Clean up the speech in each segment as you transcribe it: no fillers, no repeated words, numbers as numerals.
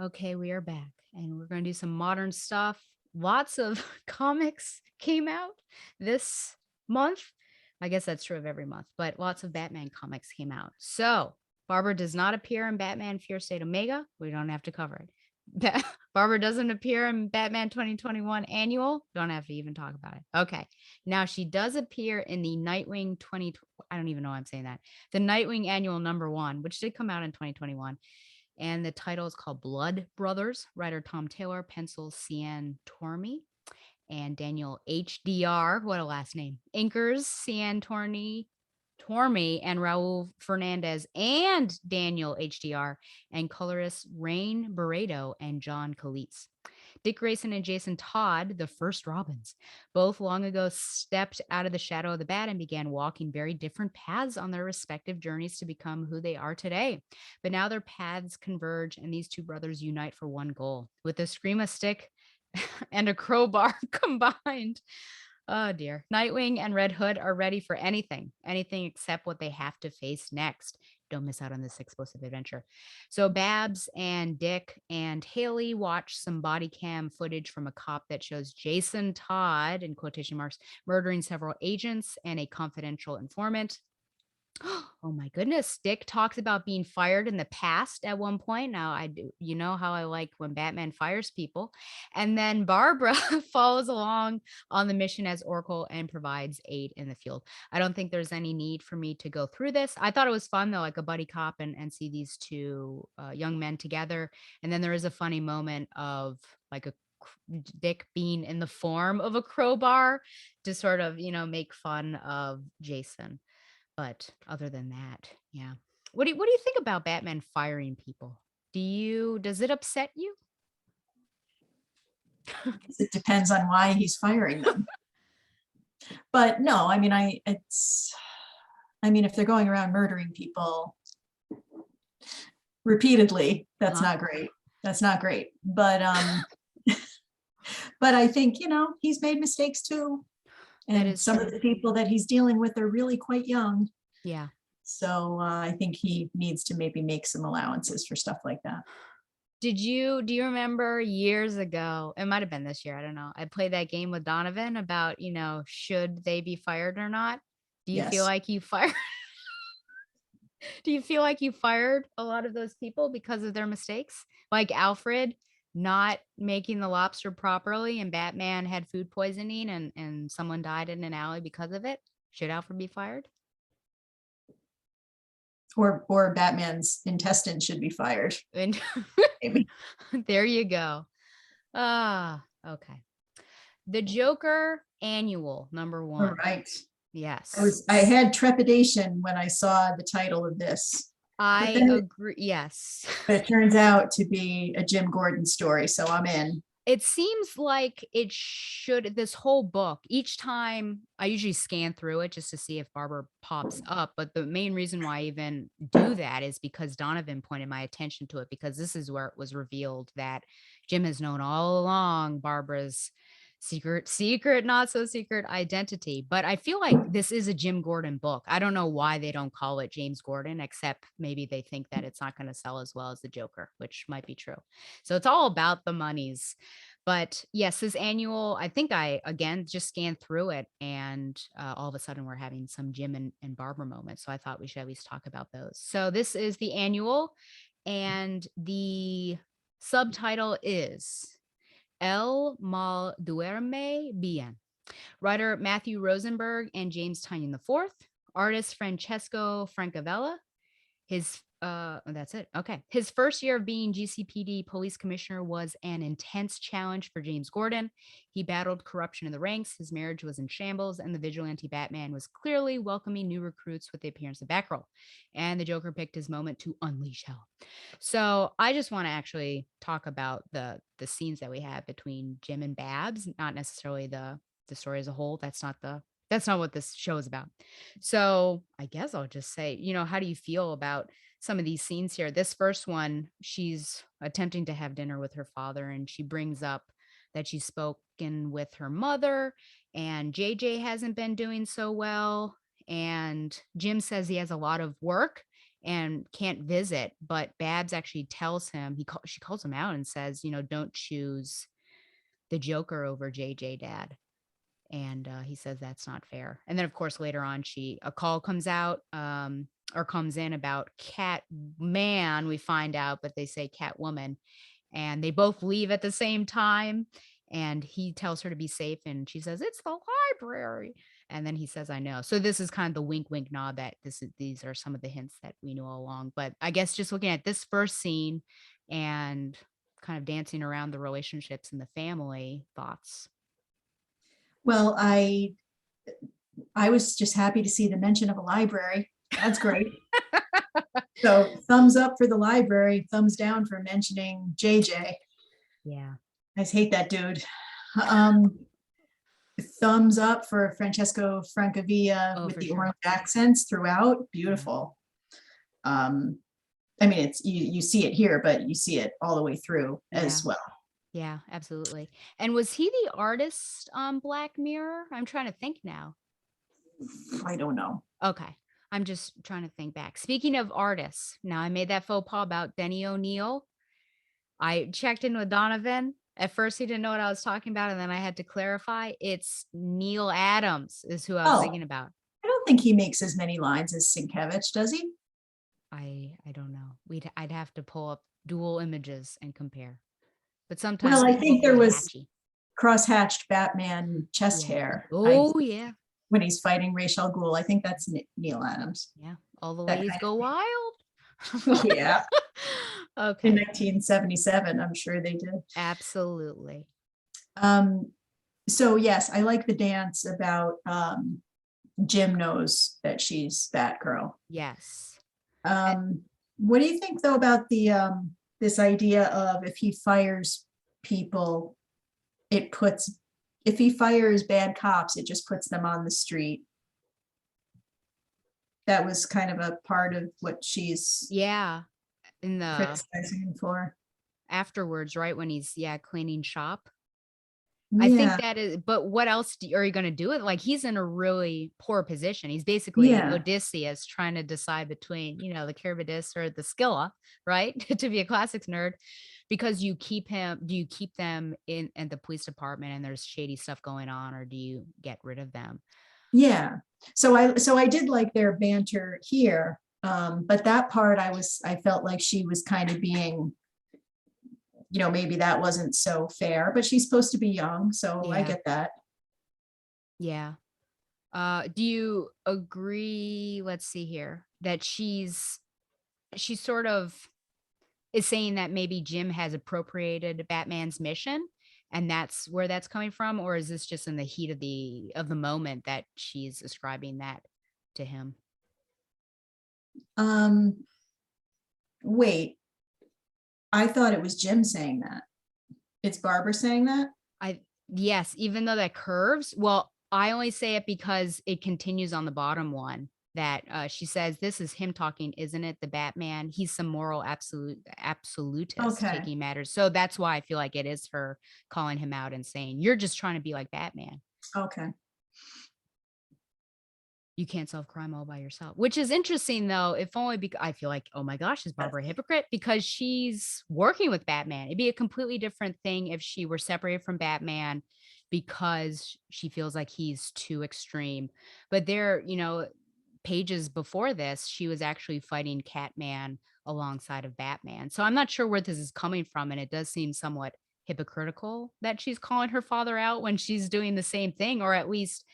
Okay, we are back and we're going to do some modern stuff. Lots of comics came out this month. I guess that's true of every month, but lots of Batman comics came out. So, Barbara does not appear in Batman Fear State Omega. We don't have to cover it. Barbara doesn't appear in Batman 2021 Annual. Don't have to even talk about it. Okay. Now she does appear in the Nightwing 20. I don't even know why I'm saying that. The Nightwing Annual #1, which did come out in 2021. And the title is called Blood Brothers. Writer Tom Taylor, pencils Cian Tormey, and Daniel HDR. What a last name. Inkers Cian Tormey, and Raul Fernandez, and Daniel HDR, and colorists Rain Barreto and John Caleese. Dick Grayson and Jason Todd, the first Robins, both long ago stepped out of the shadow of the bat and began walking very different paths on their respective journeys to become who they are today. But now their paths converge and these two brothers unite for one goal. With a scream a stick and a crowbar combined. Oh dear. Nightwing and Red Hood are ready for anything except what they have to face next. Don't miss out on this explosive adventure. So Babs and Dick and Haley watch some body cam footage from a cop that shows Jason Todd, in quotation marks, murdering several agents and a confidential informant. Oh my goodness. Dick talks about being fired in the past at one point. Now, I do, you know how I like when Batman fires people. And then Barbara follows along on the mission as Oracle and provides aid in the field. I don't think there's any need for me to go through this. I thought it was fun, though, like a buddy cop and see these two young men together. And then there is a funny moment of like a Dick being in the form of a crowbar to sort of, make fun of Jason. But other than that, yeah. What do you think about Batman firing people? Does it upset you? It depends on why he's firing them. But no, I mean, if they're going around murdering people repeatedly, that's not great. That's not great. But but I think, he's made mistakes too. And some of the people that he's dealing with are really quite young. Yeah. So I think he needs to maybe make some allowances for stuff like that. Do you remember years ago, it might have been this year, I don't know, I played that game with Donovan about, should they be fired or not? Do you feel like you fired? Do you feel like you fired a lot of those people because of their mistakes? Like Alfred not making the lobster properly and Batman had food poisoning and someone died in an alley because of it? Should Alfred be fired? Or Batman's intestines should be fired. And there you go. Okay. The Joker Annual #1. All right. Yes. I had trepidation when I saw the title of this. I agree. Yes. But it turns out to be a Jim Gordon story, so I'm in. It seems like it should, this whole book, each time I usually scan through it just to see if Barbara pops up. But the main reason why I even do that is because Donovan pointed my attention to it, because this is where it was revealed that Jim has known all along Barbara's secret, not so secret identity. But I feel like this is a Jim Gordon book. I don't know why they don't call it James Gordon, except maybe they think that it's not going to sell as well as the Joker, which might be true. So it's all about the monies. But yes, this annual, I think I, again, just scanned through it and all of a sudden we're having some Jim and Barbara moments. So I thought we should at least talk about those. So this is the annual and the subtitle is El Mal Duerme Bien. Writer Matthew Rosenberg and James Tynion IV. Artist Francesco Francavilla. That's it. Okay. His first year of being GCPD police commissioner was an intense challenge for James Gordon. He battled corruption in the ranks. His marriage was in shambles, and the vigilante Batman was clearly welcoming new recruits with the appearance of Batgirl. And the Joker picked his moment to unleash hell. So I just want to actually talk about the scenes that we have between Jim and Babs, not necessarily the story as a whole. That's not what this show is about. So I guess I'll just say, how do you feel about some of these scenes here? This first one, she's attempting to have dinner with her father, and she brings up that she's spoken with her mother, and JJ hasn't been doing so well. And Jim says he has a lot of work and can't visit. But Babs actually tells him, she calls him out and says, don't choose the Joker over JJ, Dad. And he says that's not fair. And then, of course, later on, a call comes out or comes in about Catman, we find out, but they say Catwoman. And they both leave at the same time. And he tells her to be safe. And she says, it's the library. And then he says, I know. So this is kind of the wink, wink, nod that these are some of the hints that we knew all along. But I guess just looking at this first scene and kind of dancing around the relationships in the family, thoughts? Well, I was just happy to see the mention of a library. That's great. So thumbs up for the library, thumbs down for mentioning JJ. Yeah. I just hate that dude. Thumbs up for Francesco Francavilla with the orange accents throughout. Beautiful. I mean, it's you see it here, but you see it all the way through as well. Yeah, absolutely. And was he the artist on Black Mirror? I'm trying to think now. I don't know. Okay. I'm just trying to think back. Speaking of artists, now I made that faux pas about Denny O'Neil. I checked in with Donovan. At first, he didn't know what I was talking about, and then I had to clarify. It's Neil Adams is who I was thinking about. I don't think he makes as many lines as Sienkiewicz, does he? I don't know. I'd have to pull up dual images and compare. But sometimes, well, I think there was cross-hatched Batman chest hair. Oh, yeah. When he's fighting Ra's al Ghul, I think that's Neil Adams. Yeah, all the ladies go wild. Yeah. Okay. In 1977, I'm sure they did. Absolutely. So yes, I like the dance about Jim knows that she's Batgirl. Yes. What do you think though about the this idea of if he fires people, if he fires bad cops, it just puts them on the street? That was kind of a part of what she's in the criticizing him for afterwards, right? When he's cleaning shop. I think that is, but what else are you going to do it? Like, he's in a really poor position. He's basically Odysseus trying to decide between, the Charybdis or the Scylla, right? To be a classics nerd, because do you keep them in the police department and there's shady stuff going on, or do you get rid of them? Yeah. So I did like their banter here. But that part I felt like she was kind of being, maybe that wasn't so fair, but she's supposed to be young. So I get that. Yeah. Do you agree? Let's see here, that she sort of is saying that maybe Jim has appropriated Batman's mission and that's where that's coming from? Or is this just in the heat of the moment that she's ascribing that to him? Wait, I thought it was Jim saying that. It's Barbara saying that? Yes, even though that curves. Well, I only say it because it continues on the bottom one that she says, this is him talking, isn't it? The Batman. He's some moral absolutist taking matters. So that's why I feel like it is her calling him out and saying, you're just trying to be like Batman. Okay. You can't solve crime all by yourself, which is interesting, though, if only because I feel like, oh my gosh, is Barbara a hypocrite? Because she's working with Batman. It'd be a completely different thing if she were separated from Batman because she feels like he's too extreme. But there, pages before this, she was actually fighting Catman alongside of Batman. So I'm not sure where this is coming from. And it does seem somewhat hypocritical that she's calling her father out when she's doing the same thing, or at least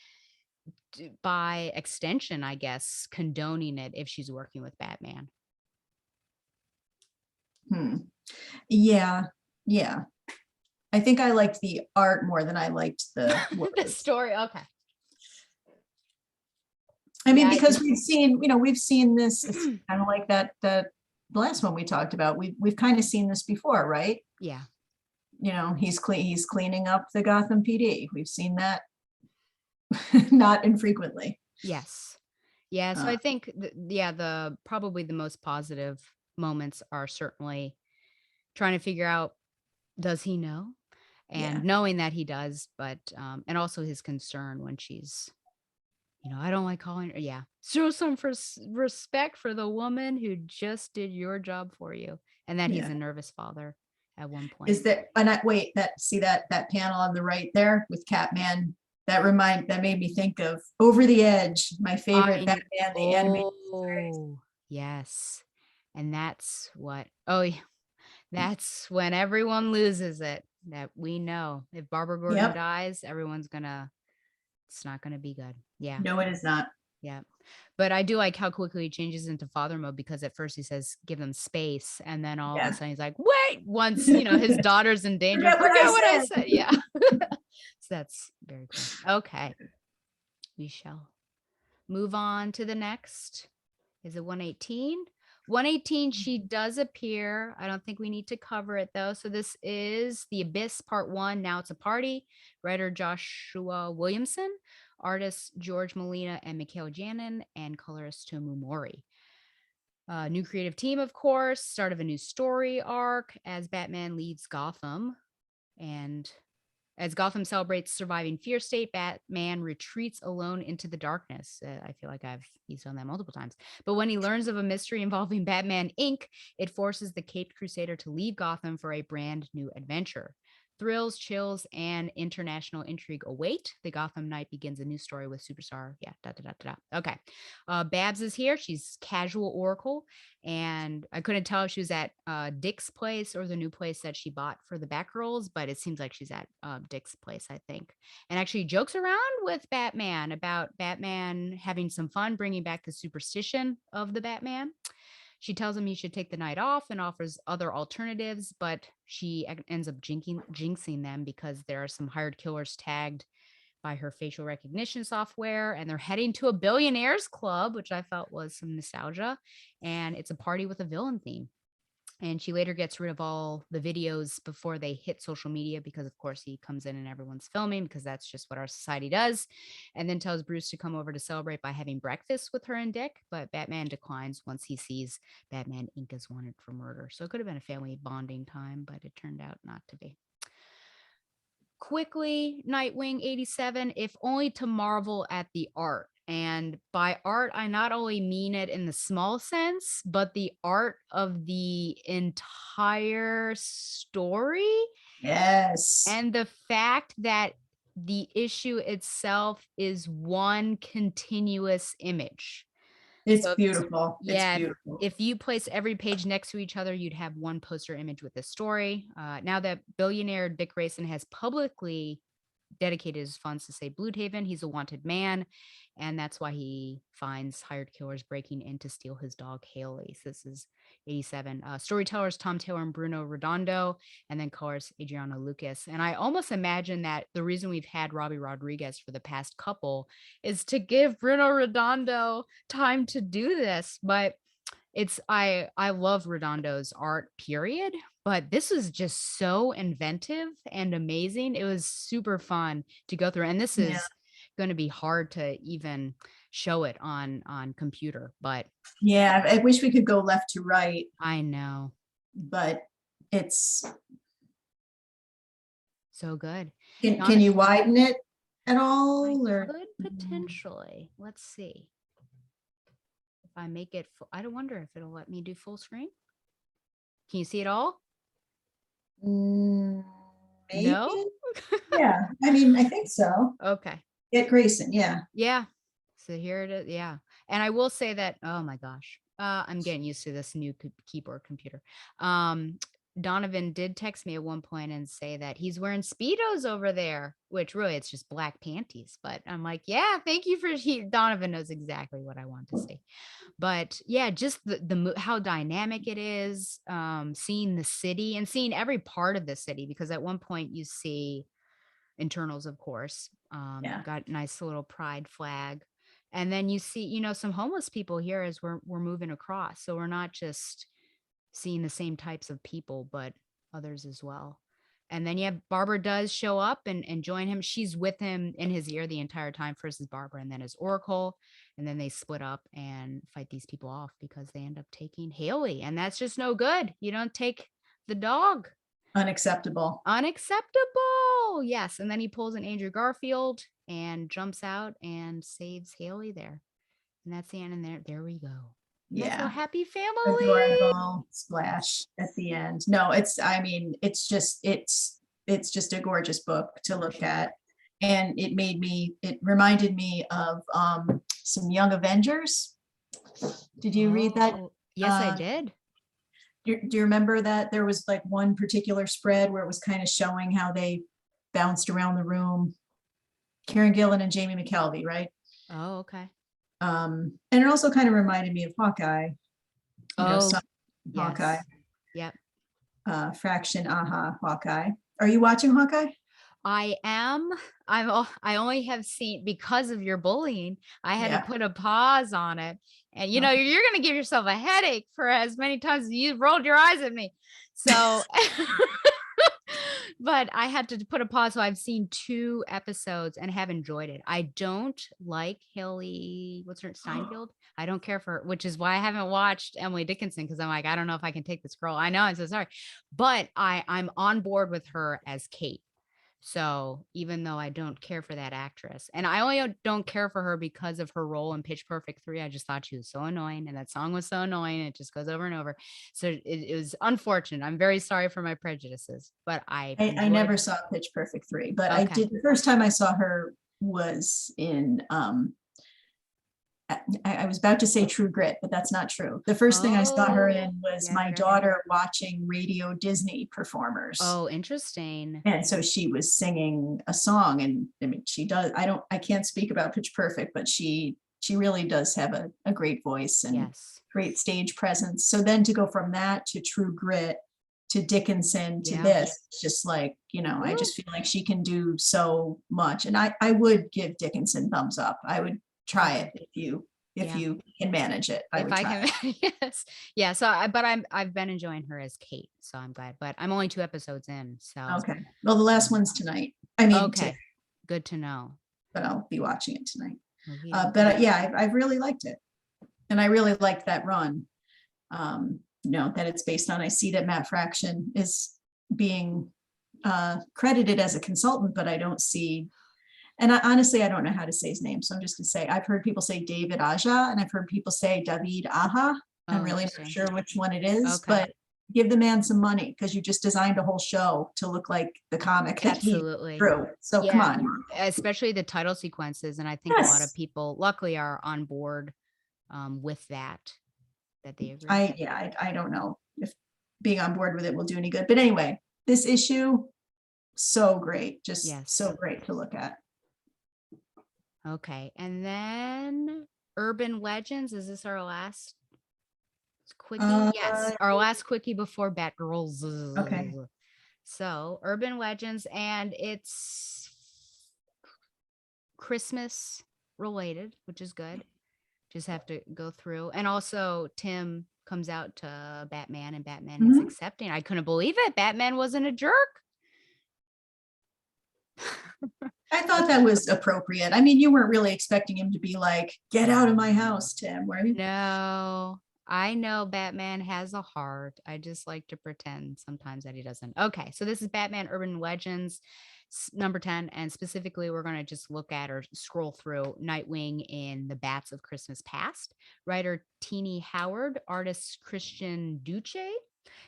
by extension, I guess, condoning it if she's working with Batman. Yeah. I think I liked the art more than I liked the the story. Okay. I mean, because we've seen this. It's kind of like that the last one we talked about. We've kind of seen this before, right? Yeah. He's cleaning up the Gotham PD. We've seen that not infrequently. Yes. Yeah. So I think the probably the most positive moments are certainly trying to figure out, does he know? And knowing that he does, but and also his concern when she's I don't like calling her. Yeah. Show some respect for the woman who just did your job for you. And that he's Yeah. a nervous father at one point. Is that, and wait, see that panel on the right there with Catman? That made me think of Over the Edge, my favorite Batman, the animated series. Oh, yes. And that's what, that's when everyone loses it, that we know. If Barbara Gordon Yep. dies, it's not gonna be good. Yeah. No, it is not. Yeah. But I do like how quickly he changes into father mode, because at first he says, give them space. And then all of a sudden he's like, wait, once, his daughter's in danger, forget what I said. Yeah. So that's very cool. Okay. We shall move on to the next. Is it 118? 118, she does appear. I don't think we need to cover it though. So this is The Abyss Part 1. Now It's a Party. Writer Joshua Williamson, artists George Molina and Mikhail Janin, and colorist Tomu Mori. New creative team, of course. Start of a new story arc as Batman leaves Gotham. And as Gotham celebrates surviving Fear State, Batman retreats alone into the darkness. I feel like he's done that multiple times. But when he learns of a mystery involving Batman Inc., it forces the Caped Crusader to leave Gotham for a brand new adventure. Thrills, chills, and international intrigue await. The Gotham Knight begins a new story with superstar. Yeah, Okay. Babs is here. She's casual Oracle. And I couldn't tell if she was at Dick's place or the new place that she bought for the Batgirls, but it seems like she's at Dick's place, I think. And actually jokes around with Batman about Batman having some fun bringing back the superstition of the Batman. She tells him he should take the night off and offers other alternatives, but she ends up jinxing them because there are some hired killers tagged by her facial recognition software, and they're heading to a billionaires club, which I felt was some nostalgia, and it's a party with a villain theme. And she later gets rid of all the videos before they hit social media, because of course he comes in and everyone's filming, because that's just what our society does. And then tells Bruce to come over to celebrate by having breakfast with her and Dick, but Batman declines once he sees Batman Inc. is wanted for murder. So it could have been a family bonding time, but it turned out not to be. Quickly, Nightwing 87, if only to marvel at the art. And by art, I not only mean it in the small sense, but the art of the entire story. Yes. And the fact that the issue itself is one continuous image. It's So beautiful. yeah, It's beautiful. if you place every page next to each other, you'd have one poster image with this story. Now that billionaire Dick Grayson has publicly dedicated his funds to save Bloodhaven, he's a wanted man, and that's why he finds hired killers breaking in to steal his dog Haley. So this is 87. Storytellers Tom Taylor and Bruno Redondo, and then colors Adriano Lucas. And I almost imagine that the reason we've had Robbie Rodriguez for the past couple is to give Bruno Redondo time to do this. But I love Redondo's art, period. But this was just so inventive and amazing. It was super fun to go through. And this is going to be hard to even show it on computer, but yeah, I wish we could go left to right. I know. But it's so good. Can you widen it at all? I or could potentially. Let's see. If I make it full, I don't wonder if it'll let me do full screen. Can you see it all? Maybe? No? Yeah, I mean, I think so. Okay. Get Grayson, yeah. Yeah. So here it is. Yeah. And I will say that, oh my gosh, I'm getting used to this new keyboard computer. Donovan did text me at one point and say that he's wearing Speedos over there, which really it's just black panties. But I'm like, yeah, thank you Donovan knows exactly what I want to see. But yeah, just the how dynamic it is, seeing the city and seeing every part of the city, because at one point you see internals, of course, got nice little pride flag. And then you see, some homeless people here as we're moving across. So we're not just seeing the same types of people, but others as well. And then Barbara does show up and join him. She's with him in his ear the entire time. First is Barbara and then is Oracle. And then they split up and fight these people off because they end up taking Haley. And that's just no good. You don't take the dog. Unacceptable. Unacceptable. Yes. And then he pulls an Andrew Garfield and jumps out and saves Haley there. And that's the end. And there we go. Nice little Yeah. happy family. Adorable splash at the end. No, I mean, it's just a gorgeous book to look at. And it reminded me of some Young Avengers. Did you read that? Oh, yes, I did. Do you remember that there was like one particular spread where it was kind of showing how they bounced around the room? Karen Gillan and Jamie McKelvey, right? Oh, okay. And it also kind of reminded me of Hawkeye. Yes. Hawkeye. Yep. Fraction, Hawkeye. Are you watching Hawkeye? I am. I only have seen, because of your bullying, I had to put a pause on it. And you're going to give yourself a headache for as many times as you rolled your eyes at me. So, but I had to put a pause. So I've seen 2 episodes and have enjoyed it. I don't like Haley, what's her, Steinfeld? I don't care for her, which is why I haven't watched Emily Dickinson, because I'm like, I don't know if I can take this girl. I know, I'm so sorry. But I'm on board with her as Kate. So even though I don't care for that actress, and I only don't care for her because of her role in Pitch Perfect 3, I just thought she was so annoying, and that song was so annoying. It just goes over and over. So it was unfortunate. I'm very sorry for my prejudices, but I never saw Pitch Perfect 3, but I did. The first time I saw her was in I was about to say True Grit, but that's not true. The first thing I saw her in was my daughter watching Radio Disney performers. Oh, interesting. And so she was singing a song, and I mean, I can't speak about Pitch Perfect, but she really does have a great voice and great stage presence. So then to go from that to True Grit to Dickinson to this, it's just like, I just feel like she can do so much. And I would give Dickinson thumbs up. I would try it if you can manage it. Yes. Yeah. So I've been enjoying her as Kate, so I'm glad, but I'm only 2 episodes in. So okay. Well, the last one's tonight. I mean, okay. Good to know. But I'll be watching it tonight. But I've really liked it. And I really liked that run. That it's based on, I see that Matt Fraction is being credited as a consultant, but I don't see. And honestly, I don't know how to say his name. So I'm just going to say, I've heard people say David Aja, and I've heard people say David Aja. I'm really not sure which one it is, but give the man some money, because you just designed a whole show to look like the comic that he drew. So come on. Especially the title sequences. And I think a lot of people luckily are on board with that they agree. I don't know if being on board with it will do any good. But anyway, this issue, so great. Just so great to look at. Okay. And then Urban Legends. Is this our last quickie? Yes. Our last quickie before Batgirls. Okay. So Urban Legends, and it's Christmas related, which is good. Just have to go through. And also Tim comes out to Batman, and Batman is accepting. I couldn't believe it. Batman wasn't a jerk. I thought that was appropriate. I mean, you weren't really expecting him to be like, get out of my house, Tim, were you? No, I know Batman has a heart. I just like to pretend sometimes that he doesn't. Okay, so this is Batman Urban Legends number 10, and specifically we're going to just look at or scroll through Nightwing in The Bats of Christmas Past. Writer Teenie Howard, artist Christian Duce,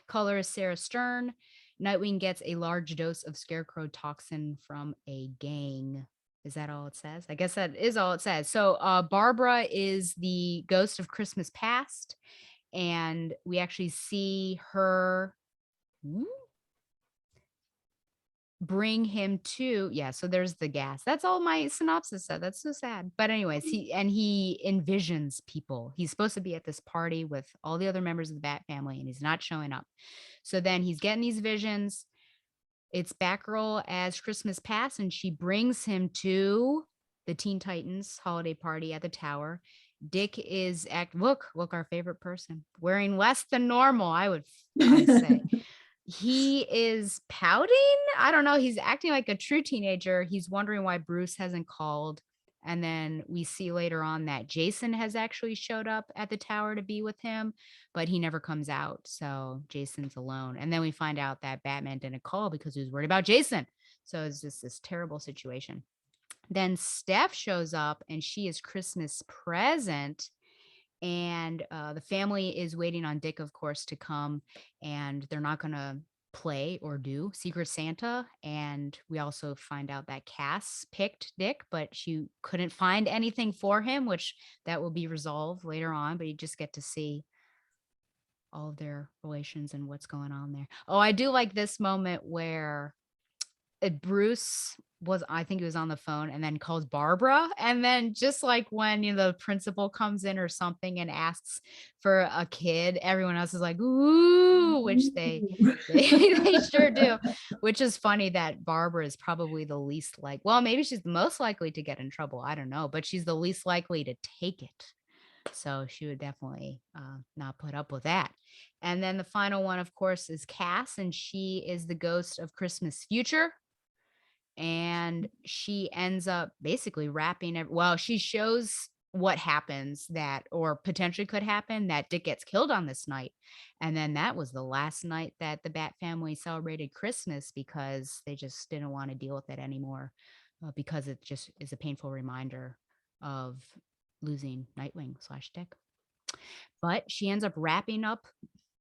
colorist Sarah Stern. Nightwing gets a large dose of scarecrow toxin from a gang. Is that all it says? I guess that is all it says. So Barbara is the ghost of Christmas Past, and we actually see her bring him to, so there's the gas. That's all my synopsis said. That's so sad. But anyways, he envisions people. He's supposed to be at this party with all the other members of the Bat family, and he's not showing up. So then he's getting these visions. It's Batgirl as Christmas Past, and she brings him to the Teen Titans holiday party at the tower. Dick is look, our favorite person, wearing less than normal, I would say. He is pouting. I don't know. He's acting like a true teenager. He's wondering why Bruce hasn't called. And then we see later on that Jason has actually showed up at the tower to be with him, but he never comes out. So Jason's alone. And then we find out that Batman didn't call because he was worried about Jason. So it's just this terrible situation. Then Steph shows up and she is Christmas present. And the family is waiting on Dick, of course, to come, and they're not going to play or do Secret Santa. And we also find out that Cass picked Dick, but she couldn't find anything for him, which that will be resolved later on. But you just get to see all of their relations and what's going on there. Oh, I do like this moment where Bruce was, I think he was on the phone, and then calls Barbara. And then just like when, the principal comes in or something and asks for a kid, everyone else is like, ooh, which they sure do, which is funny that Barbara is probably the least well, maybe she's the most likely to get in trouble. I don't know, but she's the least likely to take it. So she would definitely not put up with that. And then the final one, of course, is Cass, and she is the ghost of Christmas future. And she ends up basically she shows what happens that, or potentially could happen, that Dick gets killed on this night. And then that was the last night that the Bat family celebrated Christmas, because they just didn't want to deal with it anymore, because it just is a painful reminder of losing Nightwing / Dick. But she ends up wrapping up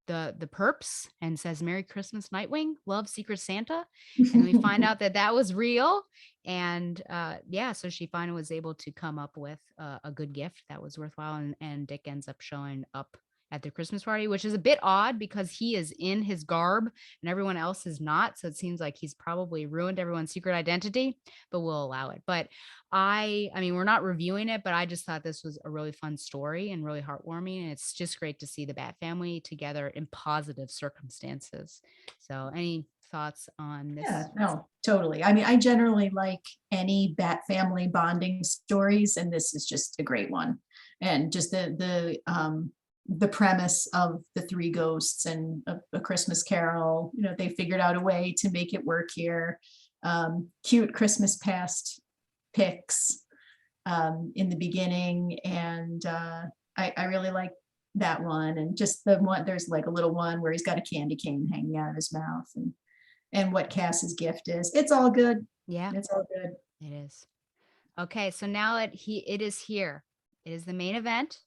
the perps and says, Merry Christmas, Nightwing, love, Secret Santa. And we find out that was real. And so she finally was able to come up with a good gift that was worthwhile. And Dick ends up showing up at the Christmas party, which is a bit odd because he is in his garb and everyone else is not. So it seems like he's probably ruined everyone's secret identity, but we'll allow it. But I mean, we're not reviewing it, but I just thought this was a really fun story and really heartwarming. And it's just great to see the Bat family together in positive circumstances. So any thoughts on this? Yeah, no, totally. I mean, I generally like any Bat family bonding stories, and this is just a great one. And just the premise of the three ghosts and a Christmas Carol, they figured out a way to make it work here. Cute Christmas past pics in the beginning, and I really like that one. And just the one, there's like a little one where he's got a candy cane hanging out of his mouth, and what Cass's gift is. It's all good. Yeah, It's all good. it is. Okay, so now it is here. It is the main event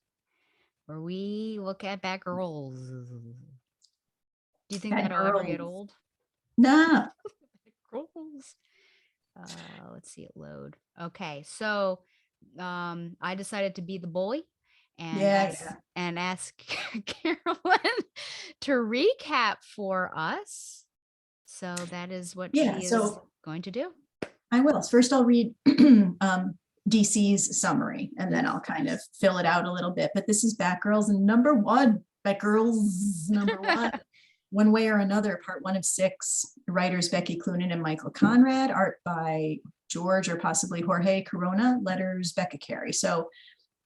where we look at Batgirls. Do you think that'll ever get old? Nah. Batgirls. Let's see it load. Okay, so I decided to be the bully and and ask Carolyn to recap for us. So that is what she is going to do. I will. First, I'll read DC's summary, and then I'll kind of fill it out a little bit. But this is Batgirls #1. Batgirls #1. One Way or Another, part 1 of 6. Writers Becky Cloonan and Michael Conrad. Art by George or possibly Jorge Corona. Letters Becca Carey. So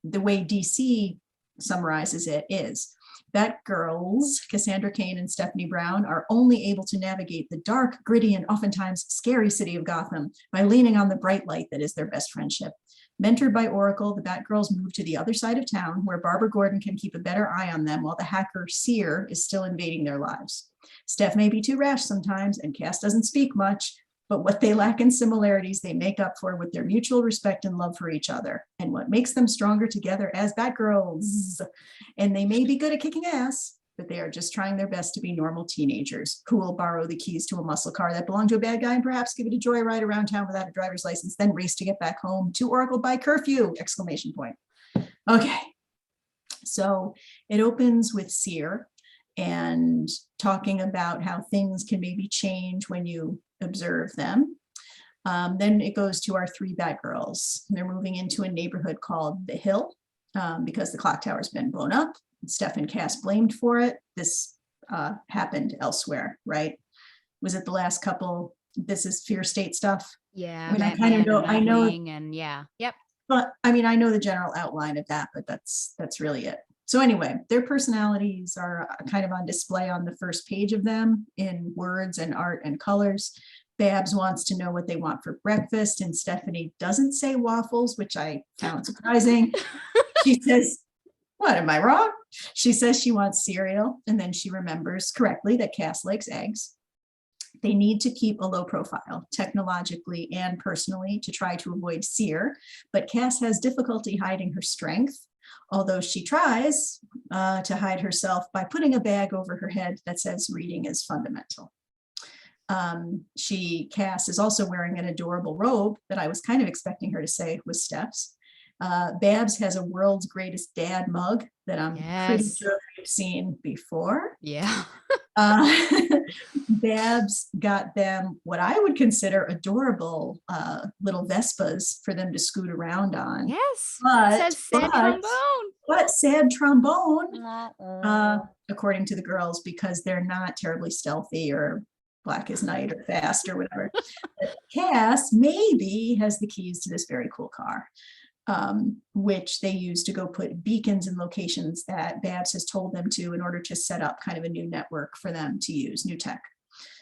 the way DC summarizes it is: Batgirls, Cassandra Cain and Stephanie Brown, are only able to navigate the dark, gritty, and oftentimes scary city of Gotham by leaning on the bright light that is their best friendship. Mentored by Oracle, the Batgirls move to the other side of town, where Barbara Gordon can keep a better eye on them while the hacker Seer is still invading their lives. Steph may be too rash sometimes, and Cass doesn't speak much, but what they lack in similarities, they make up for with their mutual respect and love for each other, and what makes them stronger together as Batgirls. And they may be good at kicking ass, but they are just trying their best to be normal teenagers who will borrow the keys to a muscle car that belonged to a bad guy and perhaps give it a joyride around town without a driver's license, then race to get back home to Oracle by curfew! ! Okay, so it opens with Seer and talking about how things can maybe change when you observe them. Then it goes to our 3 Batgirls. They're moving into a neighborhood called The Hill because the clock tower's been blown up. Steph and Cass blamed for it. This happened elsewhere, right? Was it the last couple? This is Fear State stuff. Yeah, I mean, I kind of know. I know. And yep. But I mean, I know the general outline of that, but that's really it. So anyway, their personalities are kind of on display on the first page of them in words and art and colors. Babs wants to know what they want for breakfast, and Stephanie doesn't say waffles, which I found surprising. She says, what, am I wrong? She says she wants cereal, and then she remembers correctly that Cass likes eggs. They need to keep a low profile technologically and personally to try to avoid Seer, but Cass has difficulty hiding her strength, although she tries to hide herself by putting a bag over her head that says reading is fundamental. Cass is also wearing an adorable robe that I was kind of expecting her to say was Steph's. Babs has a world's greatest dad mug that I'm pretty Yes. sure we've seen before. Yeah. Babs got them what I would consider adorable little Vespas for them to scoot around on. Yes. But, It says sad trombone. but sad trombone, Uh-oh. according to the girls, because they're not terribly stealthy or black as night or fast or whatever. But Cass maybe has the keys to this very cool car. Which they use to go put beacons in locations that Babs has told them to in order to set up kind of a new network for them to use, new tech.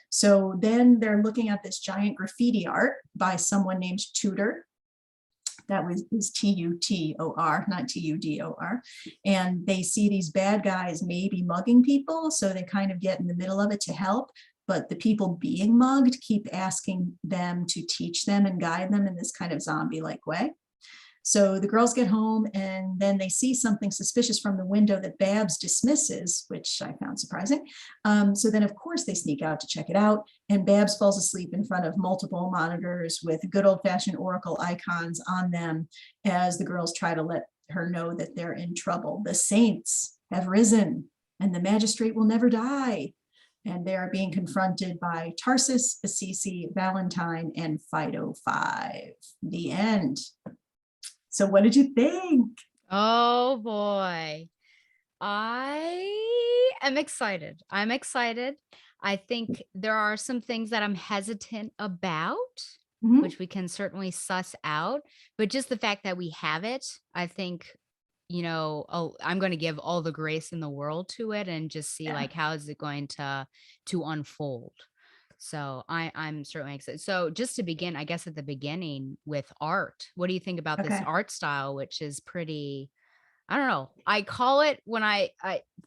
So then they're looking at this giant graffiti art by someone named Tudor. That was T-U-T-O-R, not T-U-D-O-R. And they see these bad guys maybe mugging people, so they kind of get in the middle of it to help. But the people being mugged keep asking them to teach them and guide them in this kind of zombie-like way. So the girls get home and then they see something suspicious from the window that Babs dismisses, which I found surprising. So then of course they sneak out to check it out, and Babs falls asleep in front of multiple monitors with good old fashioned Oracle icons on them as the girls try to let her know that they're in trouble. The saints have risen and the magistrate will never die. And they are being confronted by Tarsus, Assisi, Valentine, and Fido 5. The end. So what did you think? Oh boy. I am excited. I'm excited. I think there are some things that I'm hesitant about, Mhm. which we can certainly suss out. But just the fact that we have it, I think, I'm going to give all the grace in the world to it and just see Yeah. like how is it going to unfold. So I'm certainly excited. So just to begin, I guess at the beginning with art, what do you think about this Okay. art style, which is pretty, I don't know. I call it when I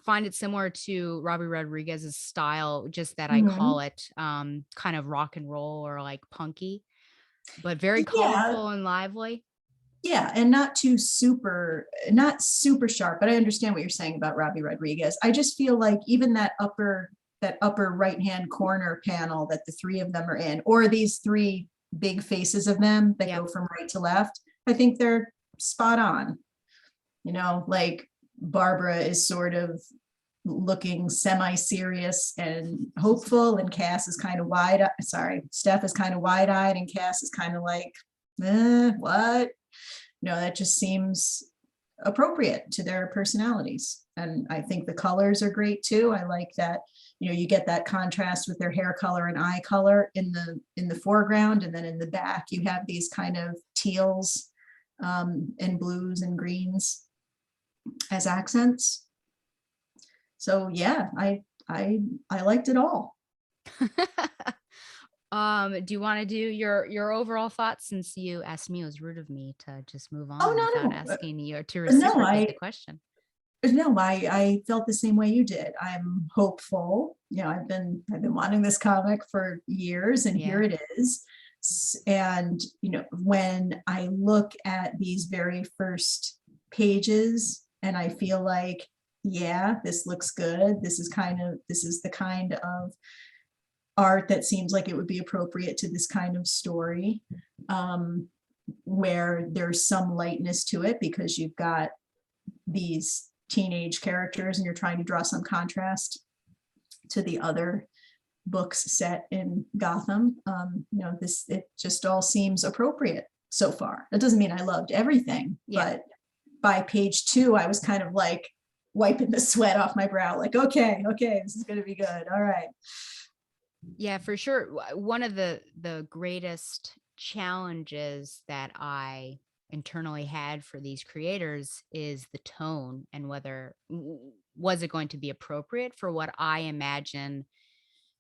find it similar to Robbie Rodriguez's style, just that I call Mhm. it kind of rock and roll or like punky, but very Yeah, colorful and lively. yeah, and not super sharp, but I understand what you're saying about Robbie Rodriguez. I just feel like even that upper right-hand corner panel that the three of them are in, or these three big faces of them that Yep. go from right to left, I think they're spot on. Like Barbara is sort of looking semi-serious and hopeful, and Cass is kind of Steph is kind of wide-eyed, and Cass is kind of like, what? That just seems appropriate to their personalities. And I think the colors are great too. I like that, you get that contrast with their hair color and eye color in the foreground, and then in the back you have these kind of teals and blues and greens as accents. So yeah, I liked it all. Do you want to do your overall thoughts, since you asked me? It was rude of me to just move Oh on no, without no, asking you to no, reciprocate the question. I felt the same way you did. I'm hopeful. I've been wanting this comic for years, and Yeah. here it is. And when I look at these very first pages, and I feel like, yeah, this looks good. This is the kind of art that seems like it would be appropriate to this kind of story, where there's some lightness to it because you've got these teenage characters and you're trying to draw some contrast to the other books set in Gotham. It just all seems appropriate so far. That doesn't mean I loved everything, Yeah. but by page 2, I was kind of like wiping the sweat off my brow, like, okay, this is going to be good. All right. Yeah, for sure. One of the greatest challenges that I internally had for these creators is the tone, and whether was it going to be appropriate for what I imagine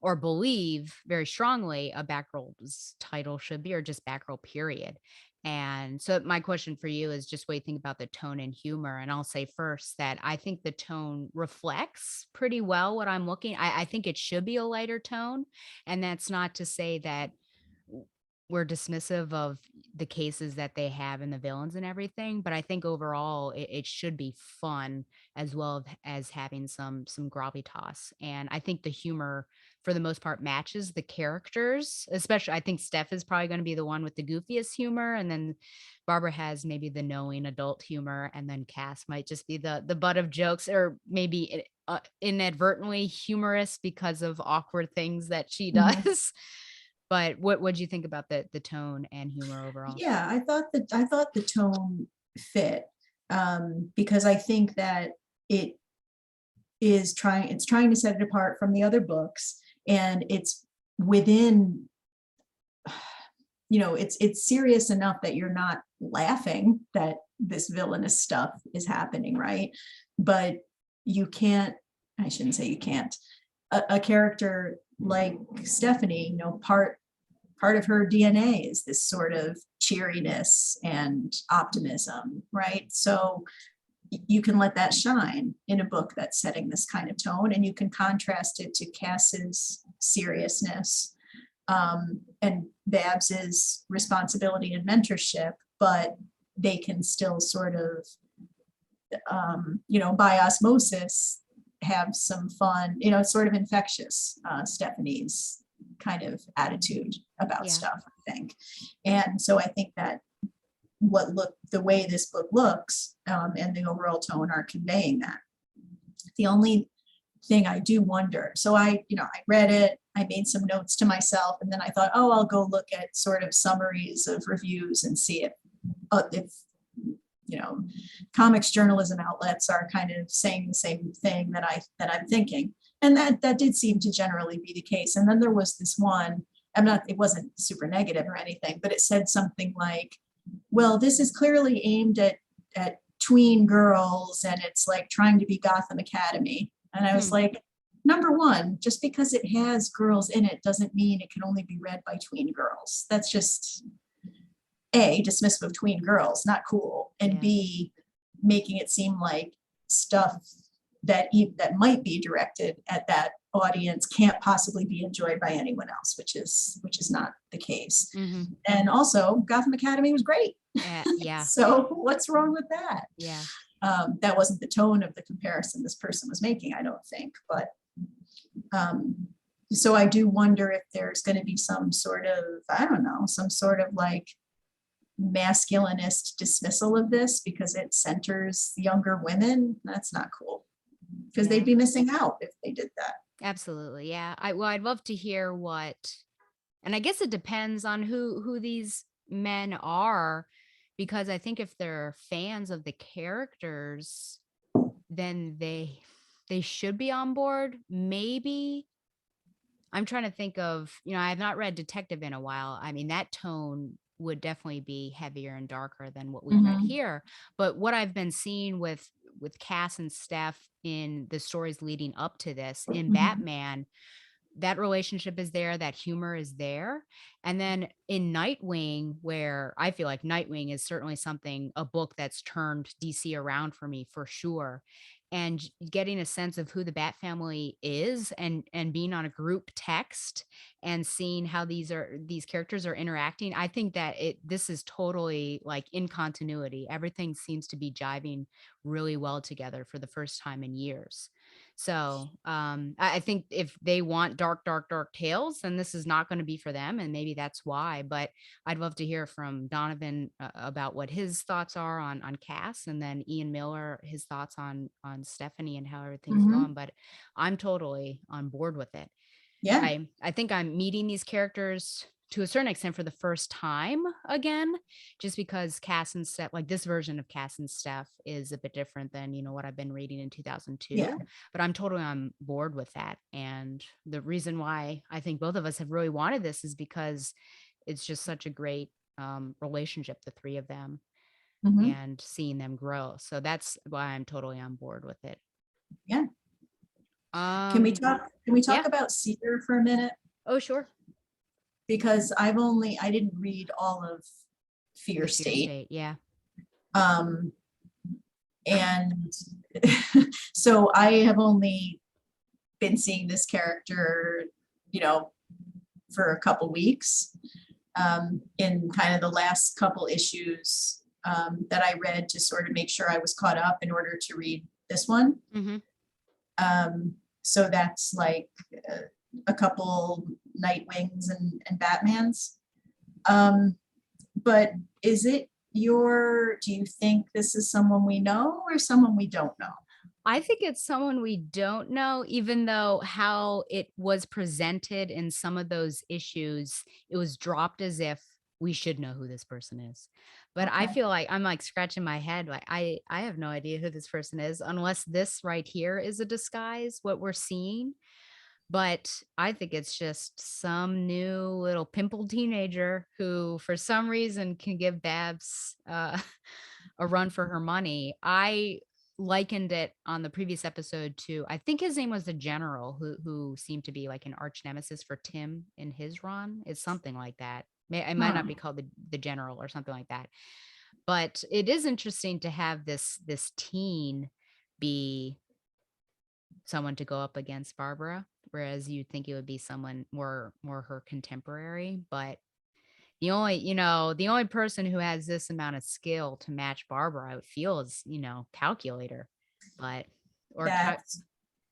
or believe very strongly a Batgirl's title should be, or just Batgirl period. And so my question for you is just what you think about the tone and humor. And I'll say first that I think the tone reflects pretty well what I'm looking. I think it should be a lighter tone. And that's not to say that we're dismissive of the cases that they have and the villains and everything, but I think overall it should be fun as well as having some gravitas. And I think the humor for the most part matches the characters. Especially I think Steph is probably going to be the one with the goofiest humor, and then Barbara has maybe the knowing adult humor, and then Cass might just be the butt of jokes, or maybe inadvertently humorous because of awkward things that she Mhm. does. But what do you think about the tone and humor overall? Yeah, I thought the tone fit, because I think that it it's trying to set it apart from the other books, and it's within, it's serious enough that you're not laughing that this villainous stuff is happening, right? But you can't, I shouldn't say you can't, a character like Stephanie, part of her DNA is this sort of cheeriness and optimism, right? So you can let that shine in a book that's setting this kind of tone, and you can contrast it to Cass's seriousness, and Babs's responsibility and mentorship, but they can still sort of, by osmosis, have some fun, sort of infectious, Stephanie's kind of attitude about Yeah. stuff, I think. And so I think that the way this book looks, and the overall tone are conveying that. The only thing I do wonder, so I read it, I made some notes to myself, and then I thought, oh, I'll go look at sort of summaries of reviews and see if comics journalism outlets are kind of saying the same thing that I'm thinking. And that did seem to generally be the case. And then there was this one, it wasn't super negative or anything, but it said something like, well, this is clearly aimed at tween girls, and it's like trying to be Gotham Academy. And I was like, number one, just because it has girls in it doesn't mean it can only be read by tween girls. That's just dismissive of tween girls, not cool, and Yeah. B, making it seem like stuff that might be directed at that audience can't possibly be enjoyed by anyone else, which is not the case. Mm-hmm. And also, Gotham Academy was great. Yeah. So what's wrong with that? Yeah. That wasn't the tone of the comparison this person was making, I don't think. But so I do wonder if there's going to be some sort of, I don't know, some sort of like masculinist dismissal of this because it centers younger women. That's not cool, because Yeah. they'd be missing out if they did that. Absolutely. Yeah. I'd love to hear and I guess it depends on who these men are, because I think if they're fans of the characters, then they should be on board. Maybe I'm trying to think of, I have not read Detective in a while. I mean, that tone would definitely be heavier and darker than what we read here. But what I've been seeing with Cass and Steph in the stories leading up to this in Batman, that relationship is there, that humor is there. And then in Nightwing, where I feel like Nightwing is certainly a book that's turned DC around for me for sure. And getting a sense of who the Bat family is, and being on a group text and seeing how these characters are interacting, I think that this is totally like in continuity. Everything seems to be jiving really well together for the first time in years. So I think if they want dark, dark, dark tales, then this is not going to be for them. And maybe that's why. But I'd love to hear from Donovan about what his thoughts are on Cass, and then Ian Miller, his thoughts on Stephanie and how everything's going. But I'm totally on board with it. Yeah. I think I'm meeting these characters to a certain extent for the first time again, just because Cass and Steph, like this version of Cass and Steph, is a bit different than what I've been reading in 2002. Yeah. But I'm totally on board with that. And the reason why I think both of us have really wanted this is because it's just such a great relationship, the three of them, and seeing them grow. So that's why I'm totally on board with it. Yeah. Um, can we talk yeah. about Cedar for a minute? Oh, sure. Because I didn't read all of Fear The Fear State. State. Yeah. Um, and so I have only been seeing this character, you know, for a couple weeks. In kind of the last couple issues that I read to sort of make sure I was caught up in order to read this one. Mm-hmm. So that's like a couple Nightwings and Batmans. But is it do you think this is someone we know or someone we don't know? I think it's someone we don't know, even though how it was presented in some of those issues, it was dropped as if we should know who this person is. But I Okay. feel like I'm like scratching my head, like I have no idea who this person is unless this right here is a disguise, what we're seeing. But I think it's just some new little pimpled teenager who, for some reason, can give Babs a run for her money. I likened it on the previous episode to, I think his name was the General, who seemed to be like an arch nemesis for Tim in his run. It's something like that. It might not be called the General or something like that. But it is interesting to have this teen be someone to go up against Barbara, whereas you'd think it would be someone more her contemporary. But the only person who has this amount of skill to match Barbara, I would feel, is Calculator. But That's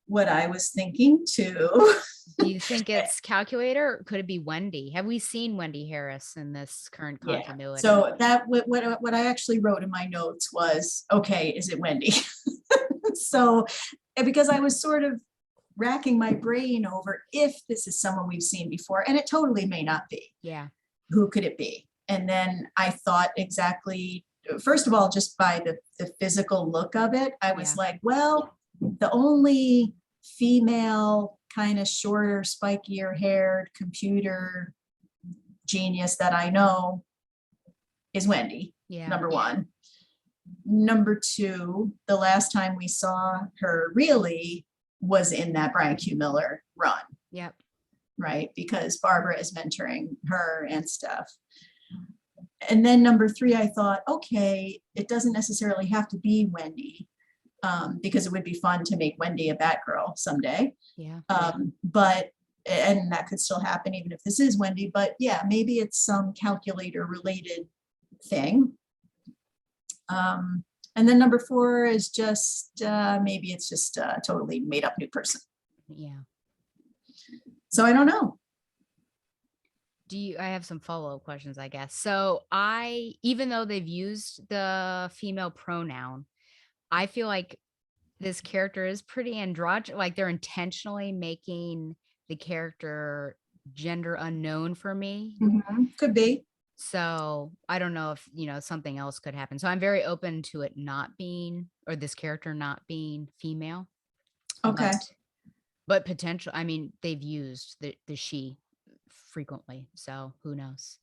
what I was thinking too. do you think it's Calculator, or could it be Wendy? Have we seen Wendy Harris in this current Yeah. continuity? So that what I actually wrote in my notes was, okay, is it Wendy? So because I was sort of racking my brain over if this is someone we've seen before, and it totally may not be. Yeah. Who could it be? And then I thought exactly, first of all, just by the physical look of it, I was like, well, the only female kind of shorter, spikier haired computer genius that I know is Wendy, number one. Number two, the last time we saw her really was in that Brian Q. Miller run. Yep. Right, because Barbara is mentoring her and stuff. And then number three, I thought, okay, it doesn't necessarily have to be Wendy, because it would be fun to make Wendy a Batgirl someday. Yeah. And that could still happen even if this is Wendy, but yeah, maybe it's some Calculator related thing. And then number four is just, maybe it's just a totally made up new person. Yeah. So I don't know. I have some follow-up questions, I guess. So even though they've used the female pronoun, I feel like this character is pretty androgynous. Like they're intentionally making the character gender unknown for me. Could be. So I don't know if, something else could happen. So I'm very open to it not being, or this character not being female. Okay. But potential, I mean, they've used the she frequently, so who knows?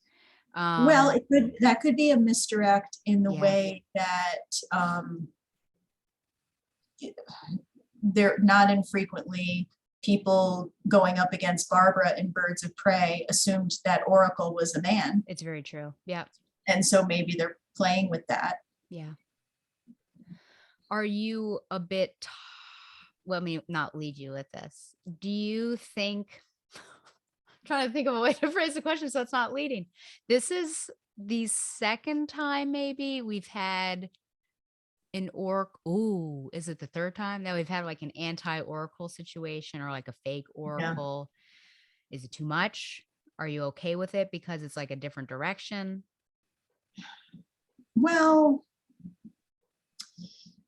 Well, that could be a misdirect in the Yeah. way that they're not infrequently people going up against Barbara in Birds of Prey assumed that Oracle was a man. It's very true. Yeah. And so maybe they're playing with that. Yeah. Are you a bit, let me not lead you with this. Do you think, I'm trying to think of a way to phrase the question so it's not leading. This is the second time maybe we've had an Oracle. Ooh, is it the third time that we've had like an anti-Oracle situation or like a fake Oracle? Yeah. Is it too much? Are you okay with it because it's like a different direction? Well,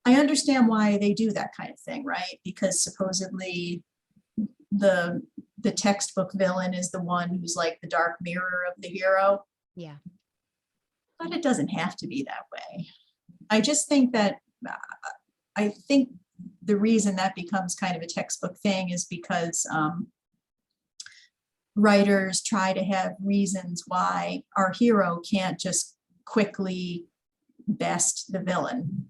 I understand why they do that kind of thing, right? Because supposedly the textbook villain is the one who's like the dark mirror of the hero. Yeah. But it doesn't have to be that way. I just think that I think the reason that becomes kind of a textbook thing is because writers try to have reasons why our hero can't just quickly best the villain,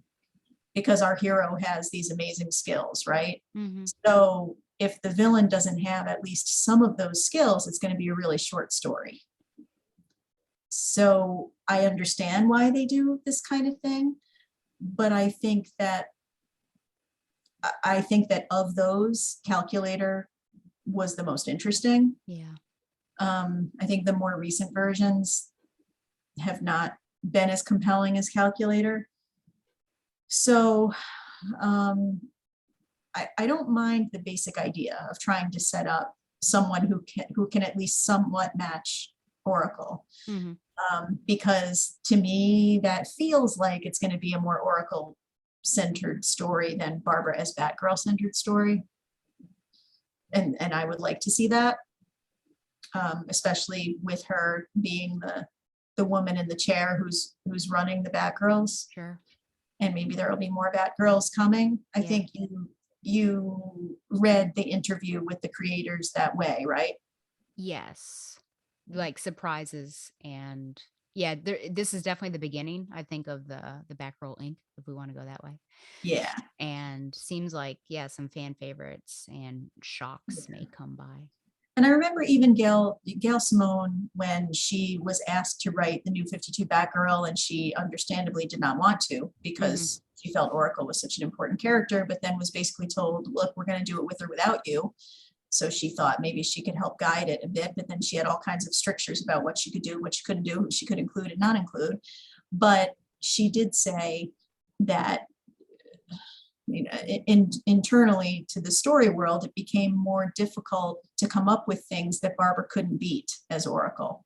because our hero has these amazing skills, right? So if the villain doesn't have at least some of those skills, it's going to be a really short story. So I understand why they do this kind of thing, but I think that of those, Calculator was the most interesting. Yeah. I think the more recent versions have not been as compelling as Calculator. So I don't mind the basic idea of trying to set up someone who can at least somewhat match Oracle. Mm-hmm. Because to me, that feels like it's going to be a more Oracle centered story than Barbara as Batgirl centered story. And I would like to see that, especially with her being the woman in the chair who's running the Batgirls. Sure. And maybe there will be more Batgirls coming. I think you read the interview with the creators that way, right? Yes. Like surprises, and this is definitely the beginning, I think, of the Batgirl Inc., if we want to go that way. Yeah. And seems like, some fan favorites and shocks may come by. And I remember even Gail Simone, when she was asked to write the New 52 Batgirl, and she understandably did not want to, because she felt Oracle was such an important character, but then was basically told, look, we're going to do it with or without you. So she thought maybe she could help guide it a bit, but then she had all kinds of strictures about what she could do, what she couldn't do, who she could include and not include. But she did say that, internally to the story world, it became more difficult to come up with things that Barbara couldn't beat as Oracle,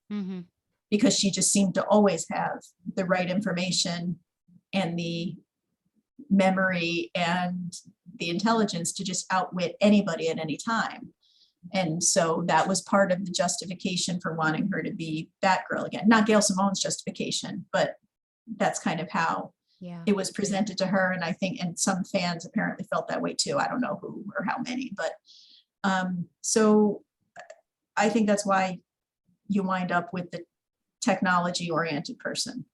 because she just seemed to always have the right information and the memory and the intelligence to just outwit anybody at any time. And so that was part of the justification for wanting her to be Batgirl again. Not Gail Simone's justification, but that's kind of how it was presented to her. And I think, and some fans apparently felt that way too. I don't know who or how many, but so I think that's why you wind up with the technology-oriented person.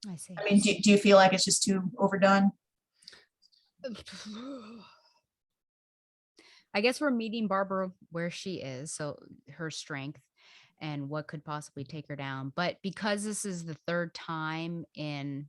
I see. I mean, do you feel like it's just too overdone? I guess we're meeting Barbara where she is, so her strength and what could possibly take her down. But because this is the third time in,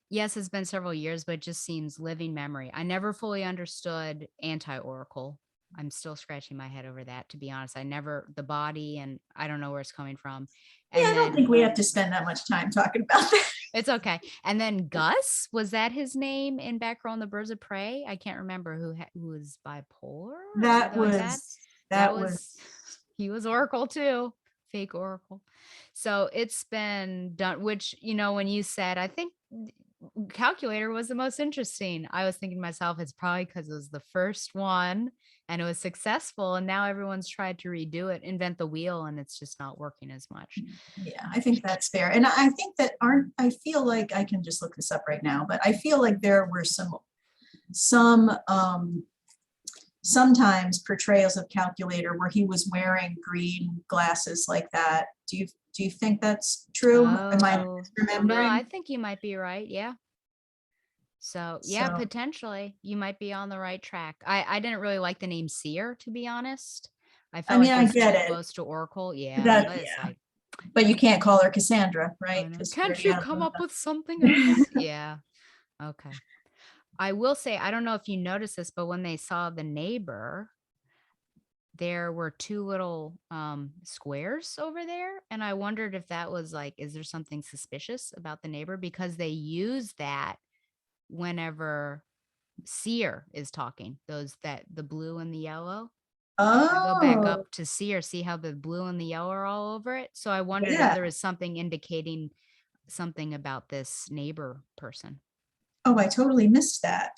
yes, it's been several years, but it just seems living memory. I never fully understood anti-Oracle. I'm still scratching my head over that, to be honest. The body, and I don't know where it's coming from. And I don't think we have to spend that much time talking about that. It's okay. And then Gus, was that his name in Batgirl and the Birds of Prey? I can't remember who was bipolar. That was he was Oracle too, fake Oracle. So it's been done, which, when you said, I think Calculator was the most interesting, I was thinking to myself, it's probably because it was the first one and it was successful, and now everyone's tried to redo it, invent the wheel, and it's just not working as much. Yeah, I think that's fair. And I think that I feel like, I can just look this up right now, but I feel like there were sometimes portrayals of Calculator where he was wearing green glasses like that. Do you think that's true? Am I remembering? No, I think you might be right. Yeah. So potentially you might be on the right track. I didn't really like the name Seer, to be honest. I felt like I get it. Close to Oracle. Yeah. But you can't call her Cassandra, right? Can't you come up with something else? Yeah. Okay. I will say, I don't know if you noticed this, but when they saw the neighbor, there were two little squares over there. And I wondered if that was like, is there something suspicious about the neighbor? Because they use that whenever Seer is talking, the blue and the yellow. I go back up to see how the blue and the yellow are all over it. So I wondered if there was something indicating something about this neighbor person. Oh, I totally missed that.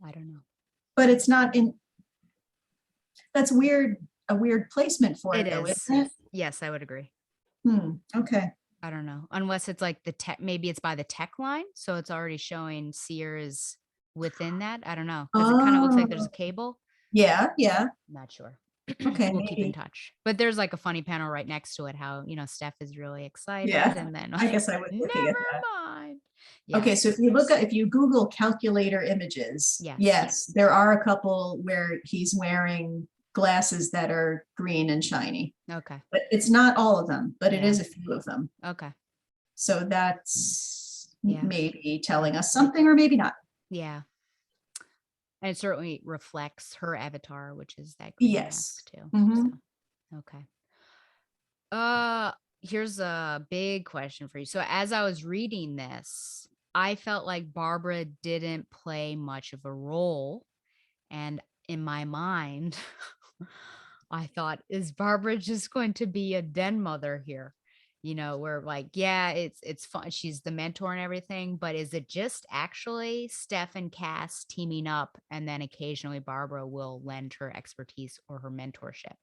I don't know. But it's not in. That's weird. A weird placement for it, though, isn't it? Yes, I would agree. Okay. I don't know. Unless it's like the tech, maybe it's by the tech line. So it's already showing Seer is within that. I don't know. Because it kind of looks like there's a cable. Yeah. Not sure. Okay. We'll keep in touch. But there's like a funny panel right next to it, how, Steph is really excited. Yeah. And then I guess I would. Never mind. Yeah. Okay, so if you Google calculator images, Yes. yes, there are a couple where he's wearing glasses that are green and shiny, Okay. but it's not all of them, but it Yeah. is a few of them. Okay. So that's Yeah. maybe telling us something or maybe not. Yeah. And it certainly reflects her avatar, which is that green Yes. mask too. Mhm. So, okay. Here's a big question for you. So as I was reading this, I felt like Barbara didn't play much of a role. And in my mind, I thought, is Barbara just going to be a den mother here? You know, where like, yeah, it's fun. She's the mentor and everything, but is it just actually Steph and Cass teaming up, and then occasionally Barbara will lend her expertise or her mentorship?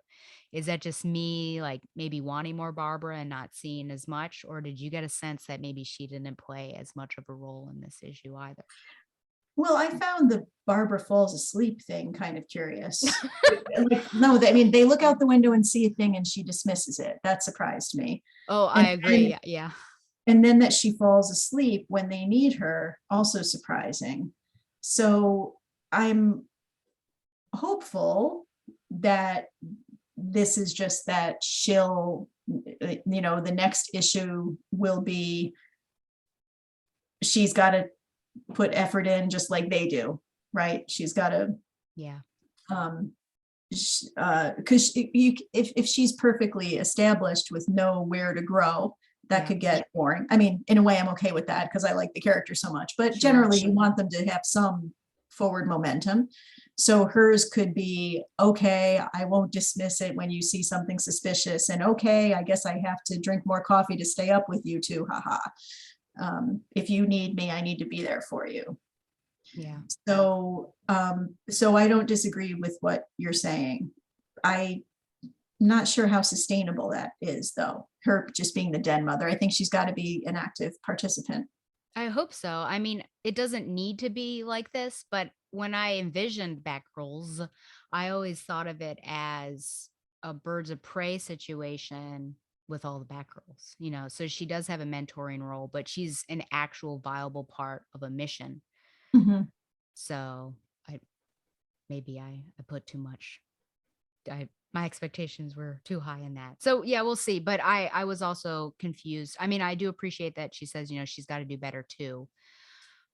Is that just me like maybe wanting more Barbara and not seeing as much? Or did you get a sense that maybe she didn't play as much of a role in this issue either? Well, I found the Barbara falls asleep thing kind of curious. Like, no, I mean, they look out the window and see a thing and she dismisses it. That surprised me. Oh, I And agree. then, Yeah. and then that she falls asleep when they need her, also surprising. So I'm hopeful that this is just that she'll, the next issue will be, she's got to put effort in just like they do, right? She's got to, Yeah. because if she's perfectly established with nowhere to grow, that Yeah. could get boring. I mean, in a way, I'm okay with that because I like the character so much, but Sure. generally you want them to have some forward momentum. So hers could be, okay, I won't dismiss it when you see something suspicious, and okay, I guess I have to drink more coffee to stay up with you too, haha. If you need me, I need to be there for you. Yeah. So, so I don't disagree with what you're saying. I'm not sure how sustainable that is, though. Her just being the den mother. I think she's got to be an active participant. I hope so. I mean, it doesn't need to be like this, but when I envisioned Batgirls, I always thought of it as a birds of prey situation with all the Batgirls, you know. So she does have a mentoring role, but she's an actual viable part of a mission. Mhm. So I maybe I put too much. My expectations were too high in that. So yeah, we'll see. But I was also confused. I mean, I do appreciate that she says, you know, she's got to do better too.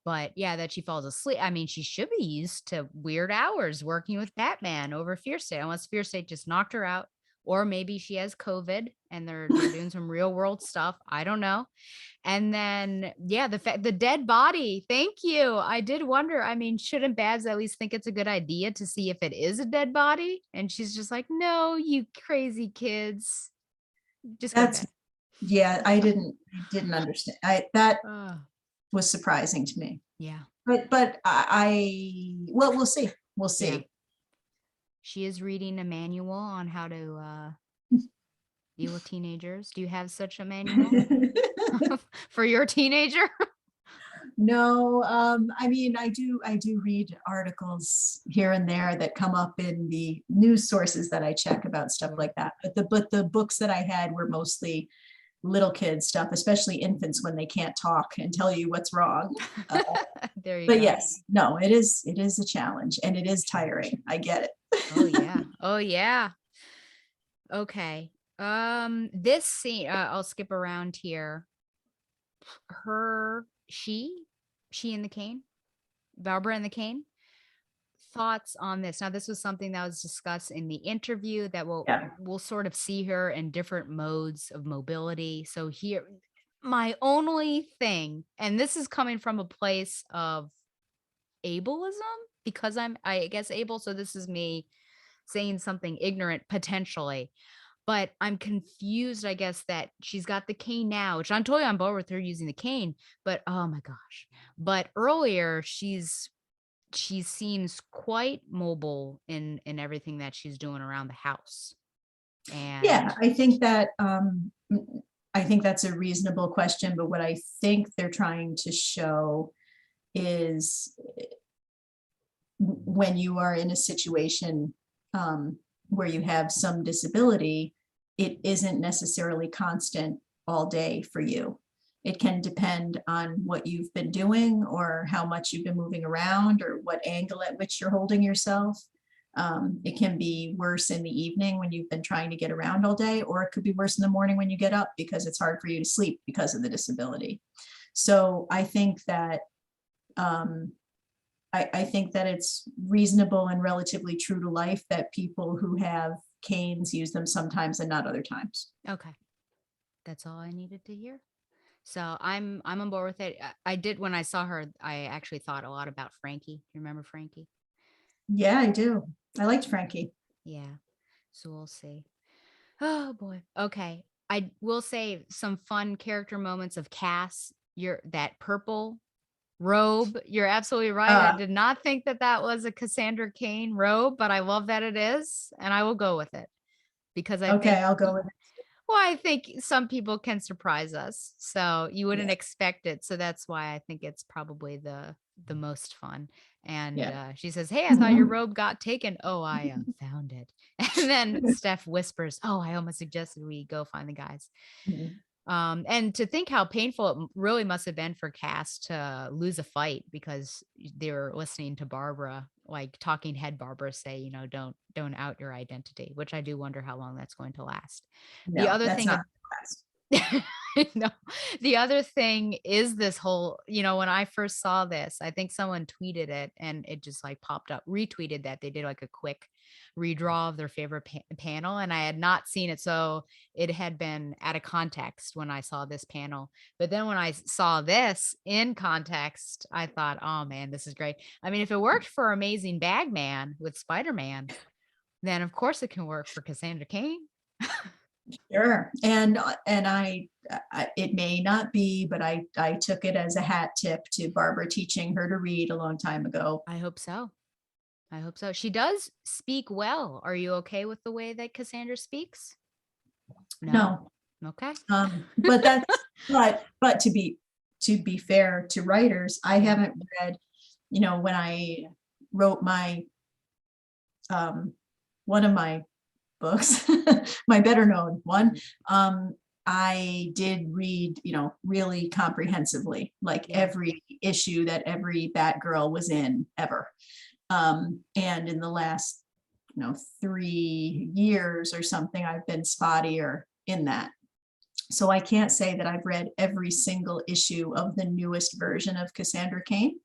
But yeah, that she falls asleep. I mean, she should be used to weird hours working with Batman over Fear State, unless Fear State just knocked her out. Or maybe she has COVID and they're doing some real world stuff. I don't know. And then, yeah, the dead body. Thank you. I did wonder. I mean, shouldn't Babs at least think it's a good idea to see if it is a dead body? And she's just like, no, you crazy kids, just go to That's, bed. yeah, I didn't understand. That Oh, was surprising to me. yeah, But well, we'll see. We'll yeah. see. She is reading a manual on how to deal with teenagers. Do you have such a manual for your teenager? No, I mean, I do read articles here and there that come up in the news sources that I check about stuff like that. But the books that I had were mostly little kid stuff, especially infants when they can't talk and tell you what's wrong. There you But go. yes, no, it is a challenge and it is tiring. I get it. Oh yeah. Oh yeah. Okay. This scene, I'll skip around here. She and the cane, Barbara and the cane. Thoughts on this? Now, this was something that was discussed in the interview that Yeah. we'll sort of see her in different modes of mobility. So here, my only thing, and this is coming from a place of ableism because I guess able. So this is me saying something ignorant potentially. But I'm confused, I guess, that she's got the cane now, which I'm totally on board with her using the cane, but oh my gosh. But earlier she seems quite mobile in everything that she's doing around the house. Yeah, And I think that's a reasonable question, but what I think they're trying to show is when you are in a situation where you have some disability, it isn't necessarily constant all day for you. It can depend on what you've been doing or how much you've been moving around or what angle at which you're holding yourself. It can be worse in the evening when you've been trying to get around all day, or it could be worse in the morning when you get up because it's hard for you to sleep because of the disability. So I think that I think that it's reasonable and relatively true to life that people who have canes use them sometimes and not other times. Okay. That's all I needed to hear. So I'm on board with it. I did when I saw her, I actually thought a lot about Frankie. You remember Frankie? Yeah, I do. I liked Frankie. Yeah. So we'll see. Oh boy. Okay. I will say some fun character moments of Cass. That purple robe. You're absolutely right. I did not think that that was a Cassandra Cain robe, but I love that it is, and I will go with it because I Okay, think I'll go with it. well, I think some people can surprise us. So you wouldn't Yeah. expect it. So that's why I think it's probably the most fun. And Yeah. she says, "Hey, I thought your robe got taken." "Oh, I found it." And then Steph whispers, "Oh, I almost suggested we go find the guys." Mhm. And to think how painful it really must have been for Cass to lose a fight because they were listening to Barbara, like talking head Barbara say, don't out your identity, which I do wonder how long that's going to last. The No, other that's thing not fast. no. The other thing is this whole, when I first saw this, I think someone tweeted it and it just like popped up, retweeted that they did like a quick redraw of their favorite panel. And I had not seen it. So it had been out of context when I saw this panel. But then when I saw this in context, I thought, oh man, this is great. I mean, if it worked for Amazing Bagman with Spider-Man, then of course it can work for Cassandra Cain. Sure. And it may not be, but I took it as a hat tip to Barbara teaching her to read a long time ago. I hope so. I hope so. She does speak well. Are you okay with the way that Cassandra speaks? No, Okay. but but to be fair to writers, I haven't read, when I wrote my one of my books, my better known one, I did read, really comprehensively, like Yeah. every issue that every Batgirl was in ever. And in the last, 3 years or something, I've been spottier in that. So I can't say that I've read every single issue of the newest version of Cassandra Cain.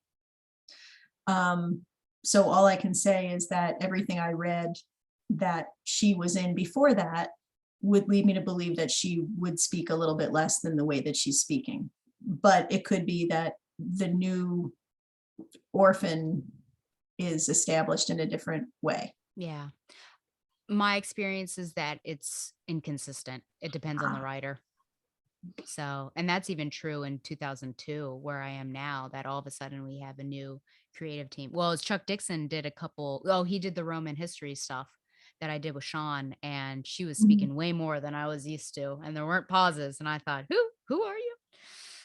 So all I can say is that everything I read that she was in before that would lead me to believe that she would speak a little bit less than the way that she's speaking. But it could be that the new orphan is established in a different way. Yeah. My experience is that it's inconsistent. It depends on the writer. So, and that's even true in 2002, where I am now, that all of a sudden we have a new creative team. Well, as Chuck Dixon did he did the Roman history stuff that I did with Sean, and she was Mhm. speaking way more than I was used to, and there weren't pauses. And I thought, who are you?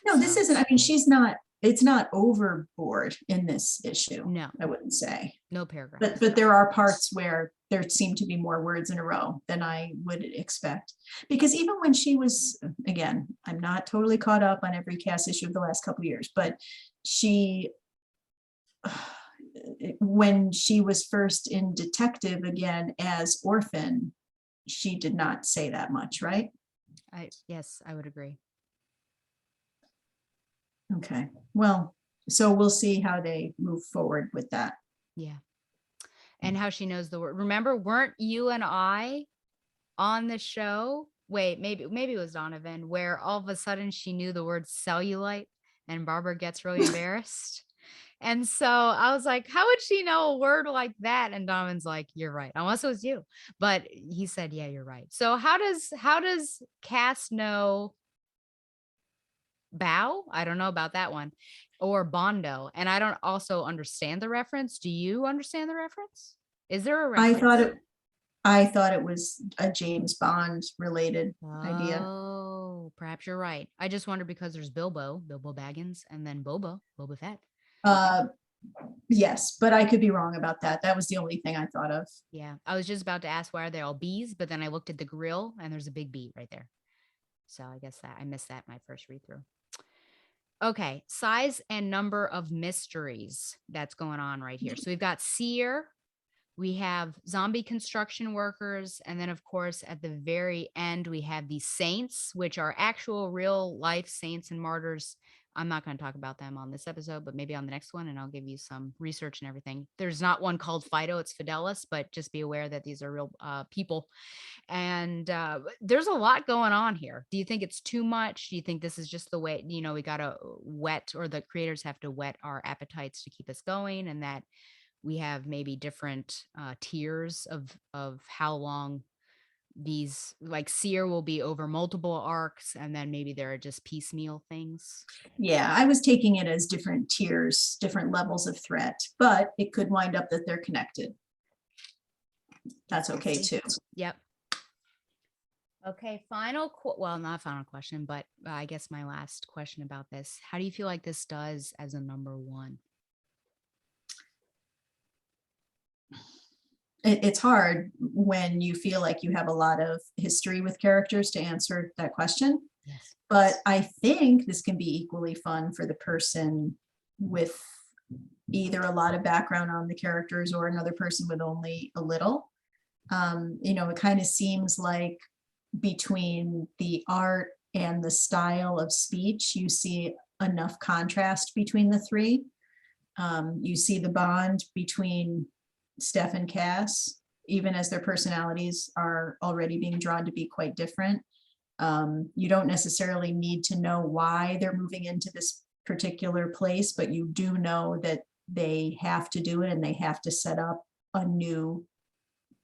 No, this So, isn't, it's not overboard in this issue, no, I wouldn't say. no paragraphs. But there are parts where there seem to be more words in a row than I would expect. Because even when she was, again, I'm not totally caught up on every Cass issue of the last couple of years, but when she was first in Detective again as Orphan, she did not say that much, right? Yes, I would agree. Okay, well, so we'll see how they move forward with that. Yeah. And how she knows the word. Remember, weren't you and I on the show? Wait, maybe it was Donovan, where all of a sudden she knew the word cellulite and Barbara gets really embarrassed. And so I was like, how would she know a word like that? And Donovan's like, you're right. Unless it was you. But he said, yeah, you're right. So how does Cass know bow? I don't know about that one. Or Bondo. And I don't also understand the reference. Do you understand the reference? Is there a I thought reference? it, I thought it was a James Bond related idea. Oh, perhaps you're right. I just wonder because there's Bilbo Baggins, and then Boba Fett. Uh, yes, but I could be wrong about that. That was the only thing I thought of. Yeah, I was just about to ask why are they all bees, but then I looked at the grill and there's a big bee right there. So I guess that I missed that my first read through. Okay, size and number of mysteries that's going on right here. So we've got seer, we have zombie construction workers, and then of course at the very end we have the saints, which are actual real life saints and martyrs. I'm not going to talk about them on this episode, but maybe on the next one, and I'll give you some research and everything. There's not one called Fido, it's Fidelis, but just be aware that these are real people. And there's a lot going on here. Do you think it's too much? Do you think this is just the way, we got to whet, or the creators have to whet our appetites to keep us going, and that we have maybe different tiers of how long these, like seer will be over multiple arcs, and then maybe there are just piecemeal things? Yeah, I was taking it as different tiers, different levels of threat, but it could wind up that they're connected. That's okay too. Yep. Okay, well, not final question, but I guess my last question about this. How do you feel like this does as a number one? It's hard when you feel like you have a lot of history with characters to answer that question. Yes. But I think this can be equally fun for the person with either a lot of background on the characters or another person with only a little. It kind of seems like between the art and the style of speech, you see enough contrast between the three. You see the bond between Steph and Cass, even as their personalities are already being drawn to be quite different. You don't necessarily need to know why they're moving into this particular place, but you do know that they have to do it and they have to set up a new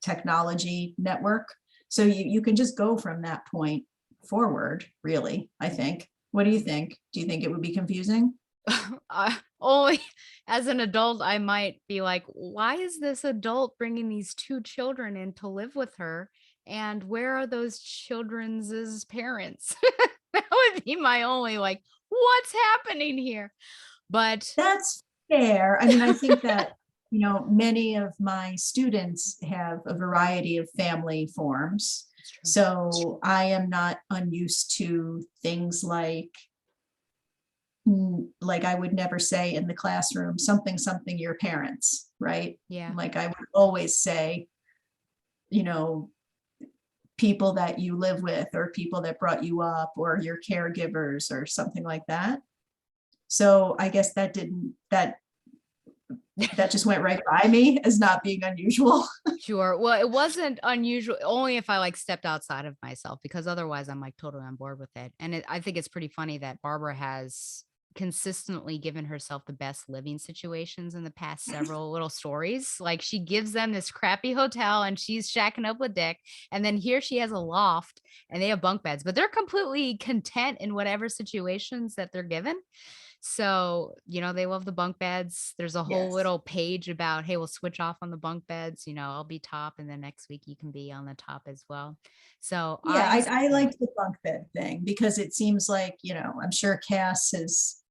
technology network. So you can just go from that point forward, really, I think. What do you think? Do you think it would be confusing? Only as an adult, I might be like, why is this adult bringing these two children in to live with her? And where are those children's parents? That would be my only, like, what's happening here? But That's fair. I mean, I think that, many of my students have a variety of family forms. So I am not unused to things like I would never say in the classroom, something, your parents, right? Yeah. Like I would always say, people that you live with, or people that brought you up, or your caregivers, or something like that. So I guess that just went right by me as not being unusual. Sure. Well, it wasn't unusual, only if I like stepped outside of myself, because otherwise I'm like totally on board with it. And I think it's pretty funny that Barbara has consistently given herself the best living situations in the past several little stories. Like she gives them this crappy hotel and she's shacking up with Dick. And then here she has a loft and they have bunk beds, but they're completely content in whatever situations that they're given. So, they love the bunk beds. There's a whole Yes. little page about, hey, we'll switch off on the bunk beds. I'll be top, and then next week you can be on the top as well. So Yeah, I liked the bunk bed thing because it seems like, I'm sure Cass has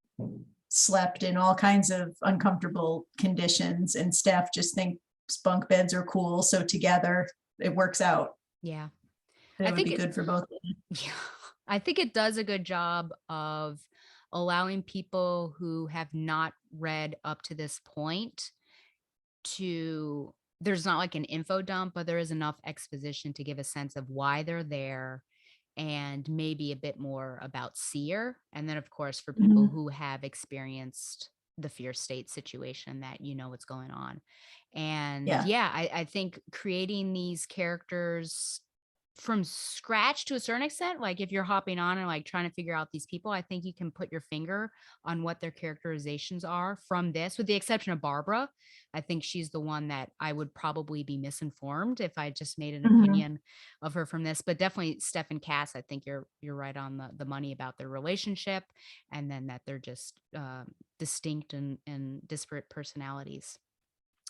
slept in all kinds of uncomfortable conditions, and Steph just thinks bunk beds are cool. So together it works out. Yeah. It would be good for both of them. Yeah. I think it does a good job of allowing people who have not read up to this point to, there's not like an info dump, but there is enough exposition to give a sense of why they're there, and maybe a bit more about Seer. And then, of course, for people who have experienced the fear state situation, that what's going on. And Yeah. I think creating these characters from scratch to a certain extent, like if you're hopping on and like trying to figure out these people, I think you can put your finger on what their characterizations are from this, with the exception of Barbara. I think she's the one that I would probably be misinformed if I just made an opinion of her from this. But definitely Steph and Cass, I think you're right on the money about their relationship, and then that they're just distinct and disparate personalities.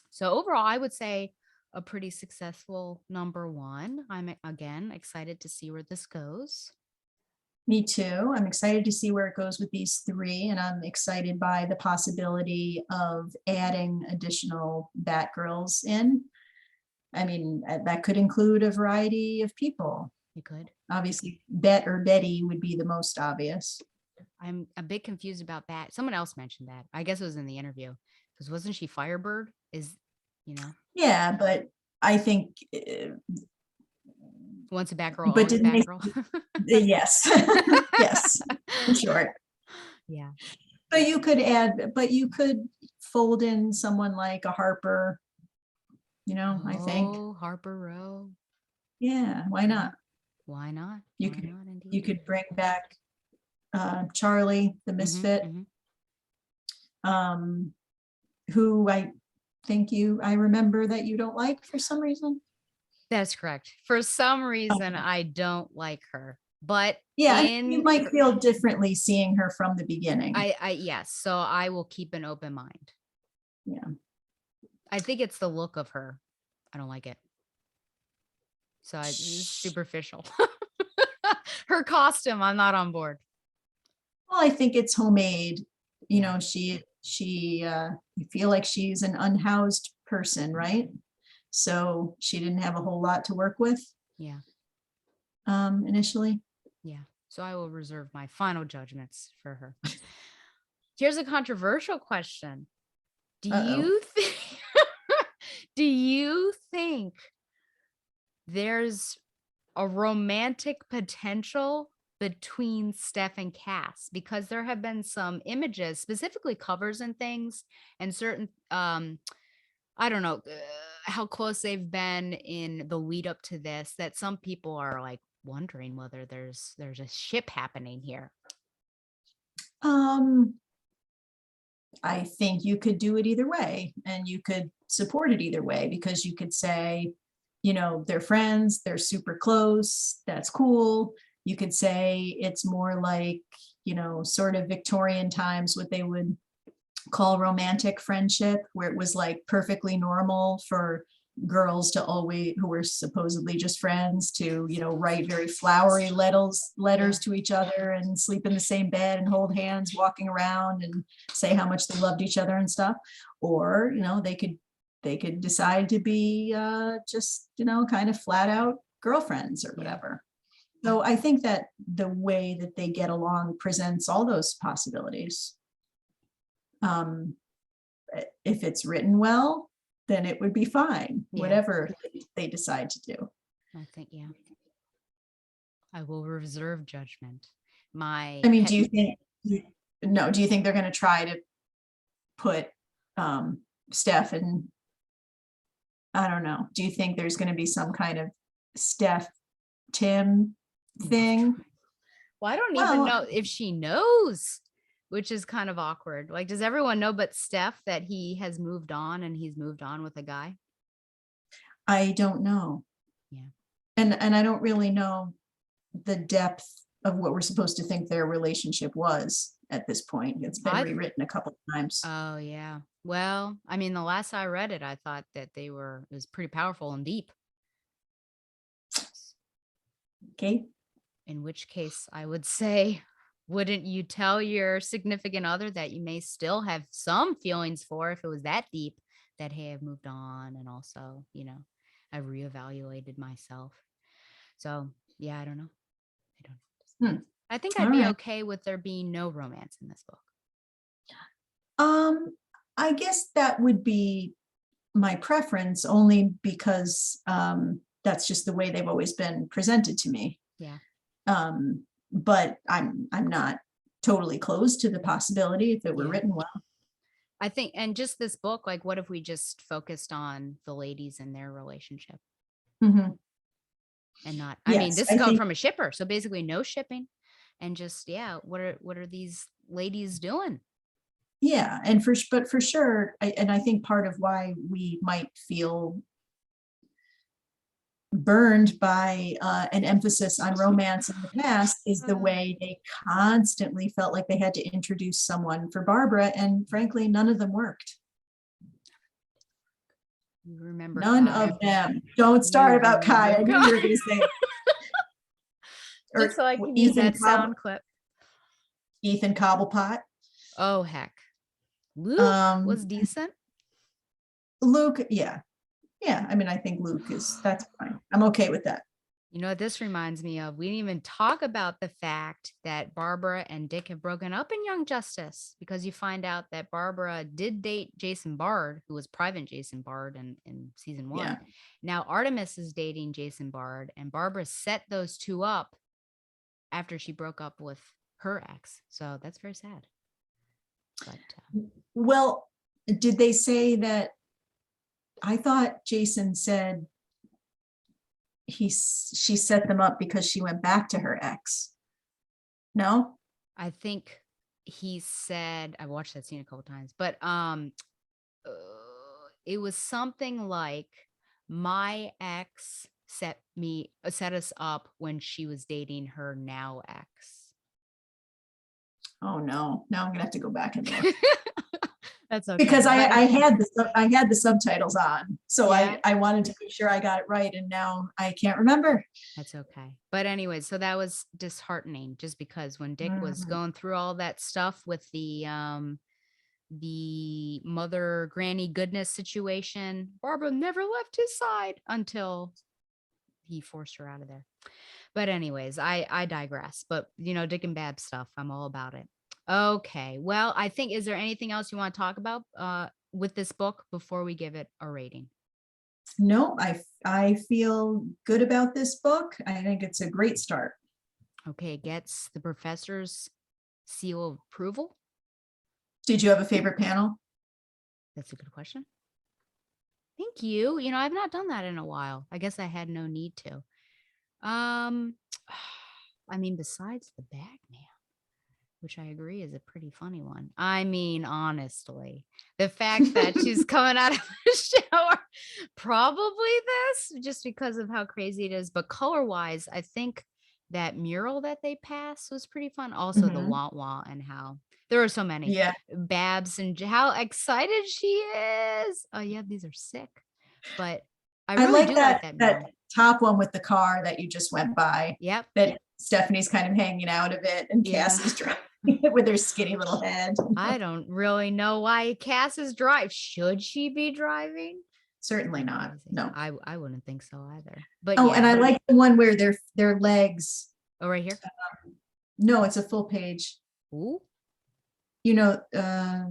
So overall, I would say a pretty successful number one. I'm again excited to see where this goes. Me too. I'm excited to see where it goes with these three, and I'm excited by the possibility of adding additional Batgirls in. I mean, that could include a variety of people. You could. Obviously, Bet or Betty would be the most obvious. I'm a bit confused about that. Someone else mentioned that. I guess it was in the interview because wasn't she Firebird? Yeah, but I think, Once a Batgirl, but always a didn't they? Batgirl. Yes, yes, in short. Yeah. But you could fold in someone like a Harper, I think. Oh, Harper Row. Yeah, why not? Why not? You Why could not indeed? you could bring back Charlie, the Mhm, misfit, mhm. um, who I remember that you don't like for some reason. That's correct. For some reason, Okay. I don't like her, but Yeah, I think you in might feel differently seeing her from the beginning. yes, so I will keep an open mind. Yeah. I think it's the look of her. I don't like it. So it's superficial. Her costume, I'm not on board. Well, I think it's homemade. Yeah. I feel like she's an unhoused person, right? So she didn't have a whole lot to work with Yeah. initially. Yeah. So I will reserve my final judgments for her. Here's a controversial question. Do Uh-oh. you think do you think there's a romantic potential between Steph and Cass? Because there have been some images, specifically covers and things, and certain I don't know how close they've been in the lead up to this, that some people are like wondering whether there's a ship happening here. Um, I think you could do it either way, and you could support it either way, because you could say, they're friends, they're super close, that's cool. You could say it's more like, sort of Victorian times, what they would call romantic friendship, where it was like perfectly normal for girls to always, who were supposedly just friends, to write very flowery letters to each other, and sleep in the same bed and hold hands walking around and say how much they loved each other and stuff. Or they could decide to be just kind of flat out girlfriends or whatever. So I think that the way that they get along presents all those possibilities. If it's written well, then it would be fine, whatever they decide to do. I think, I will reserve judgment. I mean, do you think they're going to try to put Steph in? I don't know. Do you think there's going to be some kind of Steph Tim thing? Well, I don't even know if she knows, which is kind of awkward. Like, does everyone know but Steph that he has moved on, and he's moved on with a guy? I don't know. Yeah. And I don't really know the depth of what we're supposed to think their relationship was at this point. It's been rewritten a couple of times. Oh, yeah. Well, I mean, the last I read it, I thought that it was pretty powerful and deep. Okay. In which case, I would say, wouldn't you tell your significant other that you may still have some feelings for, if it was that deep, that, hey, I've moved on, and also, I've reevaluated myself. So, yeah, I don't know. I think I'd be okay with there being no romance in this book. I guess that would be my preference, only because that's just the way they've always been presented to me. Yeah. But I'm not totally closed to the possibility if it were written well. I think, and just this book, like, what if we just focused on the ladies and their relationship? Mm-hmm. And not, I mean, this is coming from a shipper, so basically no shipping, and just, what are these ladies doing? Yeah, but for sure, I think part of why we might feel burned by an emphasis on romance in the past is the way they constantly felt like they had to introduce someone for Barbara, and frankly, none of them worked. You remember none Kai. of them. Don't start about Kai. I knew you were going to say it. Just so I can use that sound clip. Ethan Cobblepot. Oh, heck. Luke was decent. Luke, yeah. I mean, I think Luke that's fine. I'm okay with that. You know what this reminds me of? We didn't even talk about the fact that Barbara and Dick have broken up in Young Justice, because you find out that Barbara did date Jason Bard, who was Private Jason Bard in season 1. Yeah. Now Artemis is dating Jason Bard, and Barbara set those two up after she broke up with her ex. So that's very sad. But Well, did they say that? I thought Jason said she set them up because she went back to her ex. No? I think he said, I watched that scene a couple times, but it was something like, my ex set us up when she was dating her now ex. Oh no, now I'm gonna have to go back and look. That's okay. Because I had the subtitles on, so Yeah. I wanted to make sure I got it right, and now I can't remember. That's okay. But anyway, so that was disheartening, just because when Dick was going through all that stuff with the mother granny goodness situation, Barbara never left his side until he forced her out of there. But anyways, I digress. But Dick and Bab stuff, I'm all about it. Okay. Well, I think, is there anything else you want to talk about with this book before we give it a rating? No, I feel good about this book. I think it's a great start. Okay, it gets the professor's seal of approval. Did you have a favorite panel? That's a good question. Thank you. I've not done that in a while. I guess I had no need to. I mean, besides the Bagman, which I agree is a pretty funny one. I mean, honestly, the fact that she's coming out of the shower, probably this, just because of how crazy it is. But color-wise, I think that mural that they passed was pretty fun. Also, the wah-wah, and how there are so many. Yeah. Babs and how excited she is. Oh yeah, these are sick. But I really do like that mural. That top one with the car that you just went by. Yep. That Stephanie's kind of hanging out of it, and Yeah. Cass is driving with her skinny little head. I don't really know why Cass is driving. Should she be driving? Certainly not. No, I wouldn't think so either. But and I like the one where their legs. Oh, right here. No, it's a full page. Ooh. Did I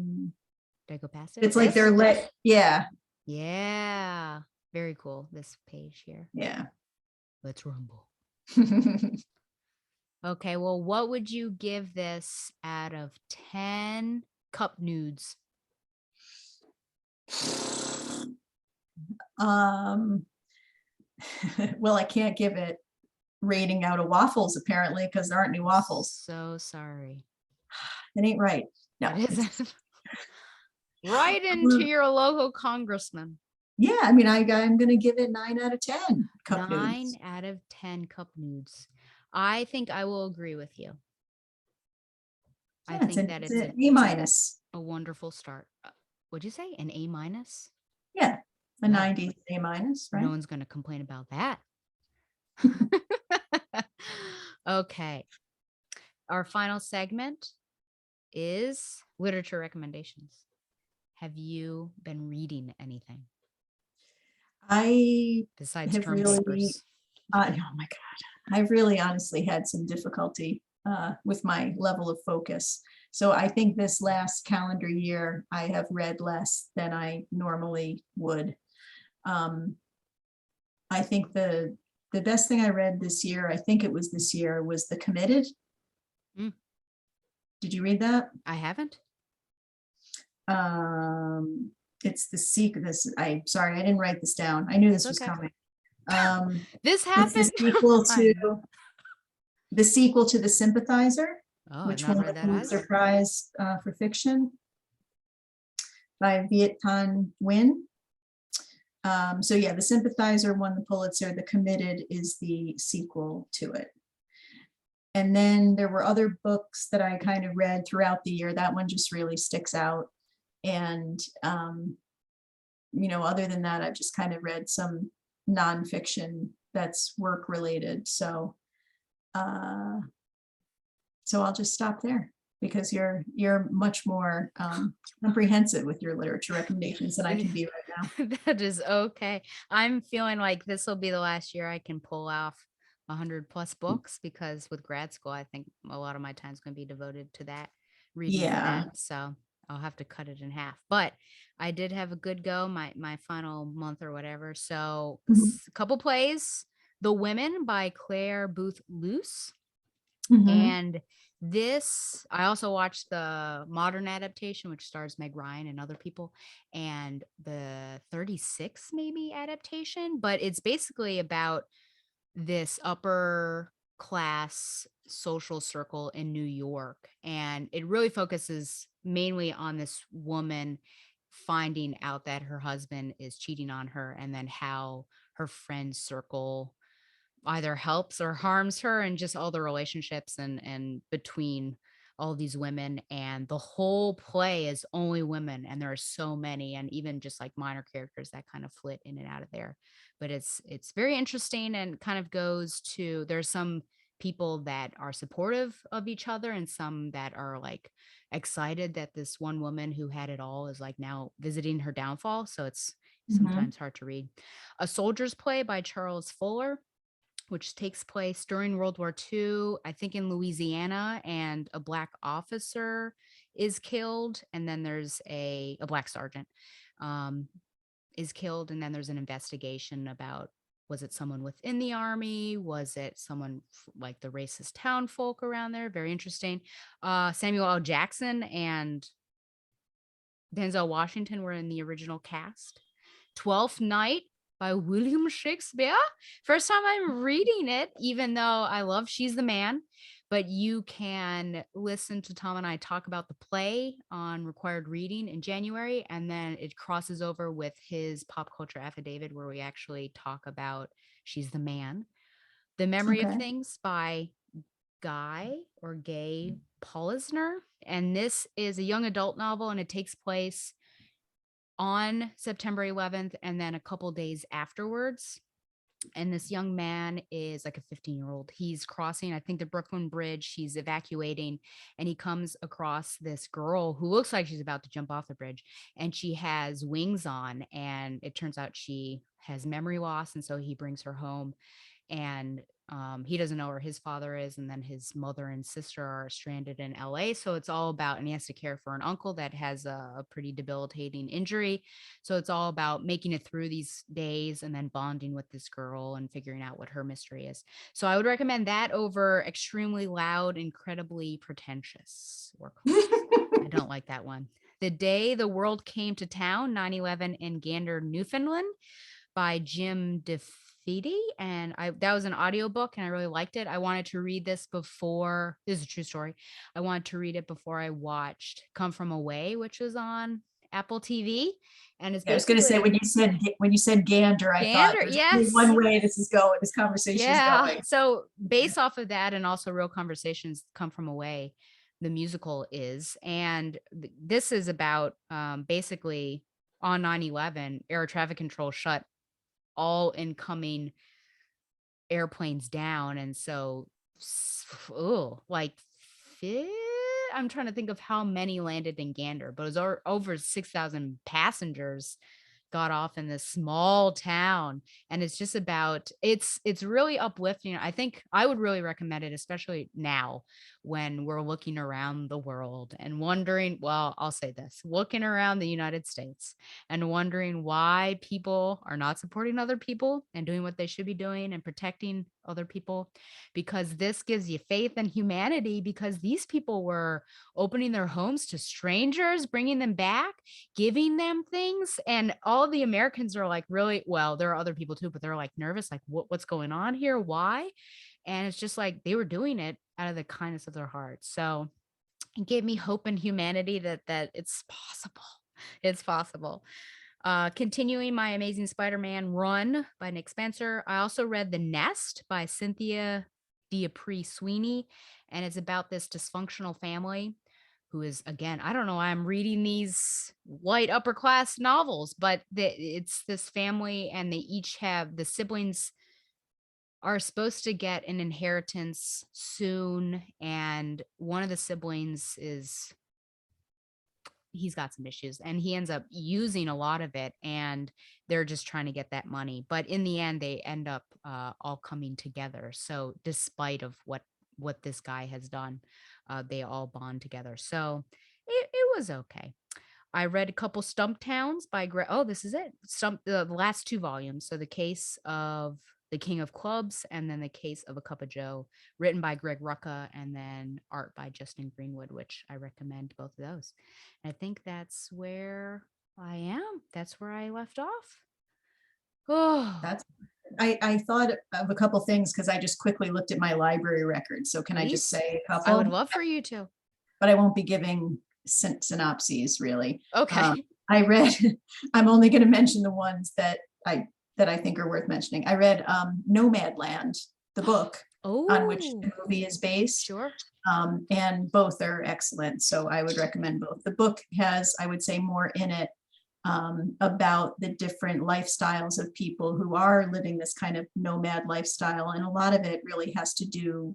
go past it? It's like their leg. Yeah. Yeah. Very cool. This page here. Yeah. Let's rumble. Okay, well, what would you give this out of 10 cup nudes? Well, I can't give it rating out of waffles, apparently, because there aren't any waffles. So sorry. It ain't right. No. It isn't. Right into your local congressman. Yeah, I mean, I'm going to give it 9 out of 10 cup 9 nudes. out of 10 cup nudes. I think I will agree with you. Yeah, I think that it's an A minus. A wonderful start. What'd you say? An A minus? Yeah, a 90 A minus, right? No one's going to complain about that. Okay. Our final segment is literature recommendations. Have you been reading anything? Besides term papers? Oh my God. I've really honestly had some difficulty with my level of focus. So I think this last calendar year, I have read less than I normally would. I think the best thing I read this year, I think it was this year, was The Committed. Did you read that? I haven't. It's the sequel. I'm sorry, I didn't write this down. I knew this was coming. This happened. It's the sequel to The Sympathizer, which won the Pulitzer Prize for fiction by Viet Thanh Nguyen. So yeah, The Sympathizer won the Pulitzer. The Committed is the sequel to it. And then there were other books that I kind of read throughout the year. That one just really sticks out. And other than that, I've just kind of read some nonfiction that's work related. So I'll just stop there, because you're much more comprehensive with your literature recommendations than I can be right now. That is okay. I'm feeling like this will be the last year I can pull off 100+ books, because with grad school, I think a lot of my time is going to be devoted to that, reading for Yeah. that. So I'll have to cut it in half. But I did have a good go my final month or whatever. So Mhm. a couple plays. The Women by Claire Booth Luce. Mhm. And this, I also watched the modern adaptation, which stars Meg Ryan and other people, and the 36 maybe adaptation. But it's basically about this upper class social circle in New York. And it really focuses mainly on this woman finding out that her husband is cheating on her, and then how her friend circle either helps or harms her, and just all the relationships and between all these women. And the whole play is only women, and there are so many, and even just like minor characters that kind of flit in and out of there. But it's very interesting, and kind of goes to, there's some people that are supportive of each other, and some that are like excited that this one woman who had it all is like now visiting her downfall. So it's Mhm. sometimes hard to read. A Soldier's Play by Charles Fuller, which takes place during World War II, I think in Louisiana, and a black officer is killed, and then there's a black sergeant um, is killed, and then there's an investigation about, was it someone within the army? Was it someone like the racist town folk around there? Very interesting. Samuel L. Jackson and Denzel Washington were in the original cast. Twelfth Night by William Shakespeare. First time I'm reading it, even though I love She's the Man. But you can listen to Tom and I talk about the play on required reading in January, and then it crosses over with his pop culture affidavit, where we actually talk about She's the Man. The Memory of Okay. Things by Gay Polisner. And this is a young adult novel, and it takes place on September 11th and then a couple days afterwards. And this young man is like a 15-year-old. He's crossing, I think, the Brooklyn Bridge. He's evacuating, and he comes across this girl who looks like she's about to jump off the bridge, and she has wings on. And it turns out she has memory loss. And so he brings her home, and he doesn't know where his father is, and then his mother and sister are stranded in LA. So it's all about, and he has to care for an uncle that has a pretty debilitating injury. So it's all about making it through these days, and then bonding with this girl and figuring out what her mystery is. So I would recommend that over Extremely Loud, Incredibly Pretentious. I don't like that one. The Day the World Came to Town, 9/11 in Gander, Newfoundland by Jim DeFede. And that was an audiobook, and I really liked it. I wanted to read this before, this is a true story. I wanted to read it before I watched Come From Away, which was on Apple TV. And it's I was going to say, basically when you said gander, I thought Gander. there's only Yes. one way this is going. This conversation is Yeah. going. So based off of that, and also Real Conversations Come From Away, the musical is. And this is about basically on 9/11, air traffic control shut all incoming airplanes down. And so, like, I'm trying to think of how many landed in Gander, but it was over 6,000 passengers got off in this small town. And it's just about, it's really uplifting. I think I would really recommend it, especially now when we're looking around the world and wondering, well, I'll say this, looking around the United States and wondering why people are not supporting other people and doing what they should be doing and protecting other people. Because this gives you faith in humanity, because these people were opening their homes to strangers, bringing them back, giving them things. And all of the Americans are like, really, well, there are other people too, but they're like nervous, like what's going on here? Why? And it's just like they were doing it out of the kindness of their hearts. So it gave me hope in humanity that it's possible. It's possible. Continuing my Amazing Spider-Man run by Nick Spencer, I also read The Nest by Cynthia Diapri Sweeney, and it's about this dysfunctional family who is, again, I don't know why I'm reading these white upper class novels, but it's this family, and they each have, the siblings are supposed to get an inheritance soon, and one of the siblings is he's got some issues, and he ends up using a lot of it, and they're just trying to get that money. But in the end, they end up all coming together. So despite of what this guy has done, they all bond together. So it was okay. I read a couple Stump Towns by oh, this is it. The last two volumes. So The Case of the King of Clubs, and then The Case of a Cup of Joe, written by Greg Rucka, and then art by Justin Greenwood, which I recommend both of those. And I think that's where I am. That's where I left off. Oh, That's, I thought of a couple things because I just quickly looked at my library records. So can I just please. say a I would couple? love for you to. But I won't be giving synopses really. Okay. I read, I'm only going to mention the ones that I think are worth mentioning. I read Nomadland, the book on which Oh, the movie is based. sure. And both are excellent. So I would recommend both. The book has, I would say, more in it about the different lifestyles of people who are living this kind of nomad lifestyle. And a lot of it really has to do,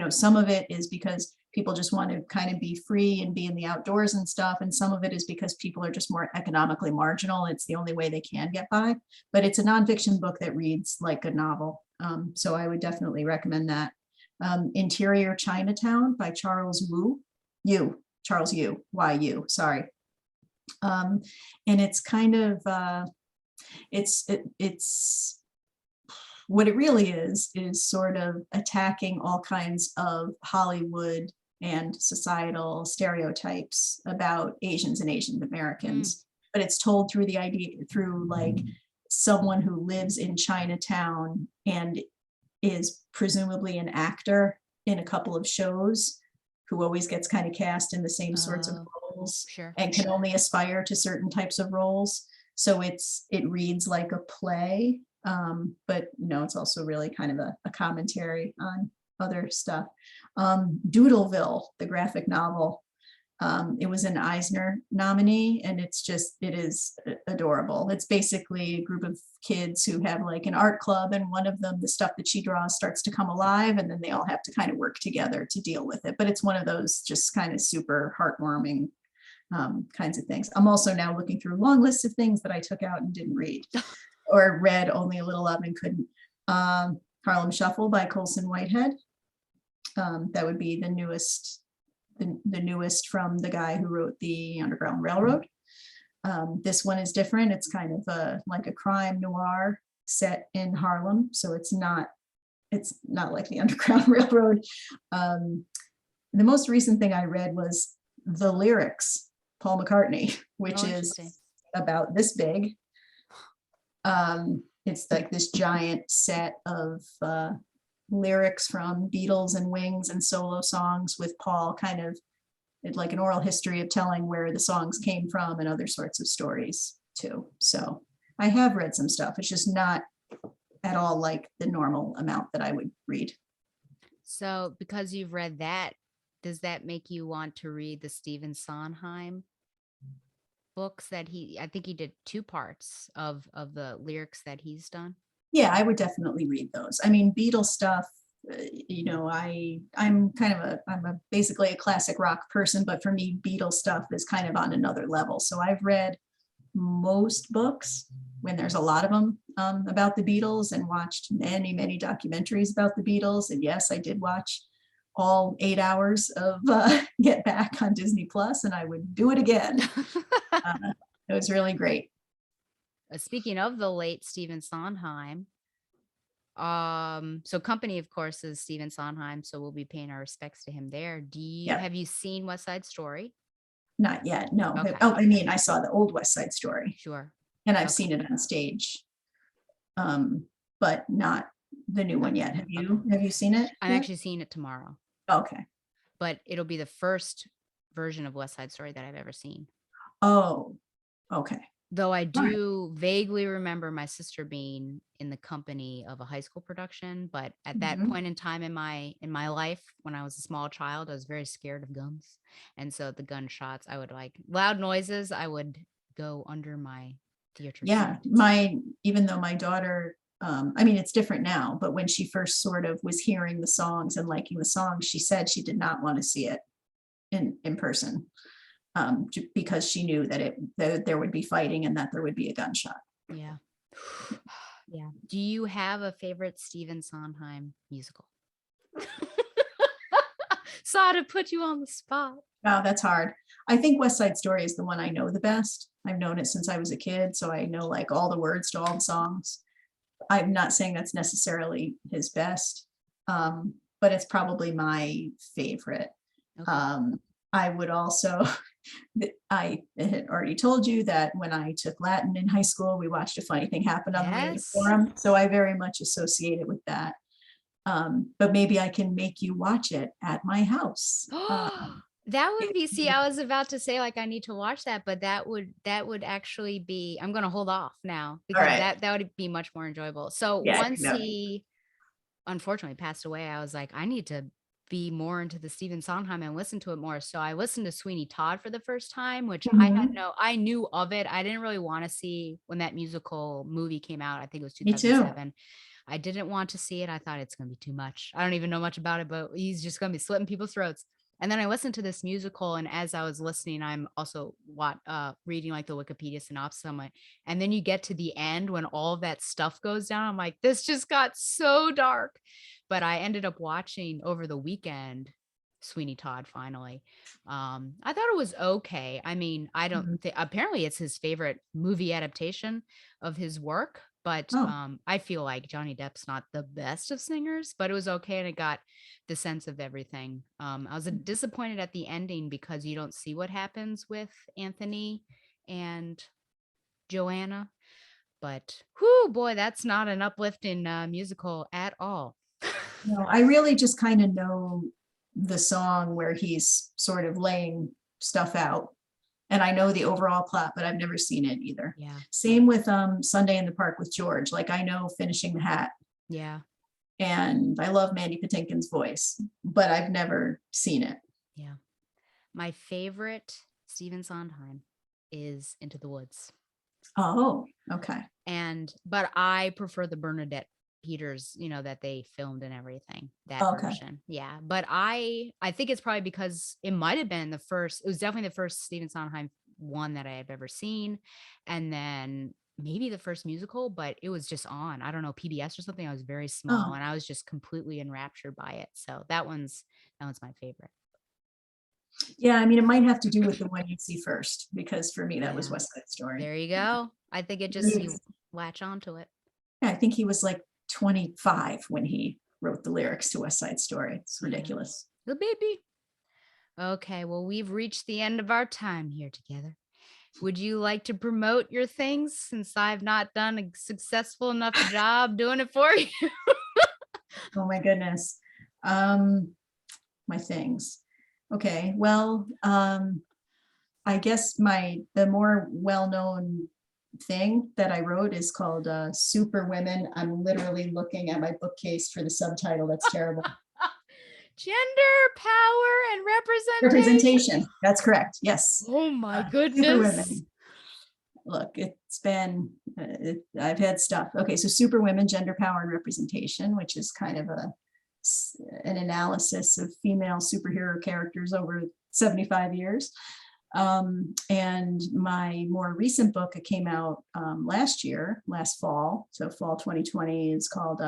some of it is because people just want to kind of be free and be in the outdoors and stuff. And some of it is because people are just more economically marginal. It's the only way they can get by. But it's a nonfiction book that reads like a novel. So I would definitely recommend that. Interior Chinatown by Charles Yu, Y-U, sorry. And it's kind of, it's what it really is sort of attacking all kinds of Hollywood and societal stereotypes about Asians and Asian Americans. But it's told through the idea, through like someone who lives in Chinatown and is presumably an actor in a couple of shows, who always gets kind of cast in the same sorts of roles, Sure. and can only aspire to certain types of roles. So it reads like a play, but it's also really kind of a commentary on other stuff. Doodleville, the graphic novel, it was an Eisner nominee, and it is adorable. It's basically a group of kids who have like an art club, and one of them, the stuff that she draws starts to come alive, and then they all have to kind of work together to deal with it. But it's one of those just kind of super heartwarming kinds of things. I'm also now looking through long lists of things that I took out and didn't read or read only a little of and couldn't. Harlem Shuffle by Coulson Whitehead. That would be the newest from the guy who wrote the Underground Railroad. This one is different. It's kind of like a crime noir set in Harlem. So it's not like the Underground Railroad. The most recent thing I read was The Lyrics, Paul McCartney, which is about this big. It's like this giant set of lyrics from Beatles and Wings and solo songs, with Paul kind of like an oral history of telling where the songs came from and other sorts of stories too. So I have read some stuff. It's just not at all like the normal amount that I would read. So because you've read that, does that make you want to read the Stephen Sondheim books that I think he did 2 parts of the lyrics that he's done? Yeah, I would definitely read those. I mean, Beatles stuff, I'm basically a classic rock person, but for me, Beatles stuff is kind of on another level. So I've read most books, when there's a lot of them, about the Beatles, and watched many, many documentaries about the Beatles. And yes, I did watch all 8 hours of Get Back on Disney Plus, and I would do it again. It was really great. Speaking of the late Stephen Sondheim, so Company, of course, is Stephen Sondheim, so we'll be paying our respects to him there. Have you seen West Side Story? Not yet, no. Okay. Oh, I mean, I saw the old West Side Story. Sure. And I've seen it on stage, but not the new one yet. Have you seen it? I'm actually seeing it tomorrow. Okay. But it'll be the first version of West Side Story that I've ever seen. Oh, okay. Though I do vaguely remember my sister being in the company of a high school production, but at that point in time in my life, when I was a small child, I was very scared of guns. And so the gunshots, I would like loud noises, I would go under my theater seat. Even though my daughter, I mean, it's different now, but when she first sort of was hearing the songs and liking the songs, she said she did not want to see it in person. because she knew that there would be fighting and that there would be a gunshot. Yeah. Yeah. Do you have a favorite Stephen Sondheim musical? Saw to put you on the spot. Wow, that's hard. I think West Side Story is the one I know the best. I've known it since I was a kid, so I know like all the words to all the songs. I'm not saying that's necessarily his best, but it's probably my favorite. Okay. I would also, I had already told you that when I took Latin in high school, we watched A Funny Thing Happen on the Way to the Yes. Forum. So I very much associate it with that. But maybe I can make you watch it at my house. That would be, see, I was about to say like I need to watch that, but that would actually be, I'm gonna hold off now because right. that would be much more enjoyable. So Yeah, once no. he unfortunately passed away, I was like, I need to be more into the Stephen Sondheim and listen to it more. So I listened to Sweeney Todd for the first time, which Mhm. I knew of it. I didn't really want to see when that musical movie came out. I think it was Me too. 2007. I didn't want to see it. I thought it's going to be too much. I don't even know much about it, but he's just going to be slitting people's throats. And then I listened to this musical, and as I was listening, I'm also reading like the Wikipedia synopsis. I'm like, and then you get to the end when all of that stuff goes down. I'm like, this just got so dark. But I ended up watching over the weekend Sweeney Todd finally. I thought it was okay. I mean, I don't Mhm. think, apparently it's his favorite movie adaptation of his work, but Oh, I feel like Johnny Depp's not the best of singers, but it was okay and it got the sense of everything. I was disappointed at the ending because you don't see what happens with Anthony and Joanna, but whoo boy, that's not an uplifting musical at all. no, I really just kind of know the song where he's sort of laying stuff out. And I know the overall plot, but I've never seen it either. Yeah. Same with Sunday in the Park with George. Like I know Finishing the Hat, Yeah. and I love Mandy Patinkin's voice, but I've never seen it. Yeah. My favorite Stephen Sondheim is Into the Woods. Oh, okay. But I prefer the Bernadette Peters, that they filmed and everything, that Okay. version. Yeah. But I think it's probably because it might have been it was definitely the first Stephen Sondheim one that I have ever seen. And then maybe the first musical, but it was just on, I don't know, PBS or something. I was very small Oh, and I was just completely enraptured by it. So that one's my favorite. yeah. I mean, it might have to do with the one you see first, because for me, that was Yeah. West Side Story. There you go. I think it just, you latch onto it. Yeah, I think he was like 25 when he wrote the lyrics to West Side Story. It's Yeah. ridiculous. The baby. Okay, well, we've reached the end of our time here together. Would you like to promote your things since I've not done a successful enough job doing it for you? Oh my goodness. My things. Okay, well, I guess the more well-known thing that I wrote is called Super Women. I'm literally looking at my bookcase for the subtitle. That's terrible. Gender, power, and representation. Representation. That's correct. Yes. Oh my Super goodness. Women. Look, it's been, I've had stuff. Okay, so Super Women, Gender, Power, and Representation, which is kind of an analysis of female superhero characters over 75 years. And my more recent book, it came out last fall, so fall 2020, is called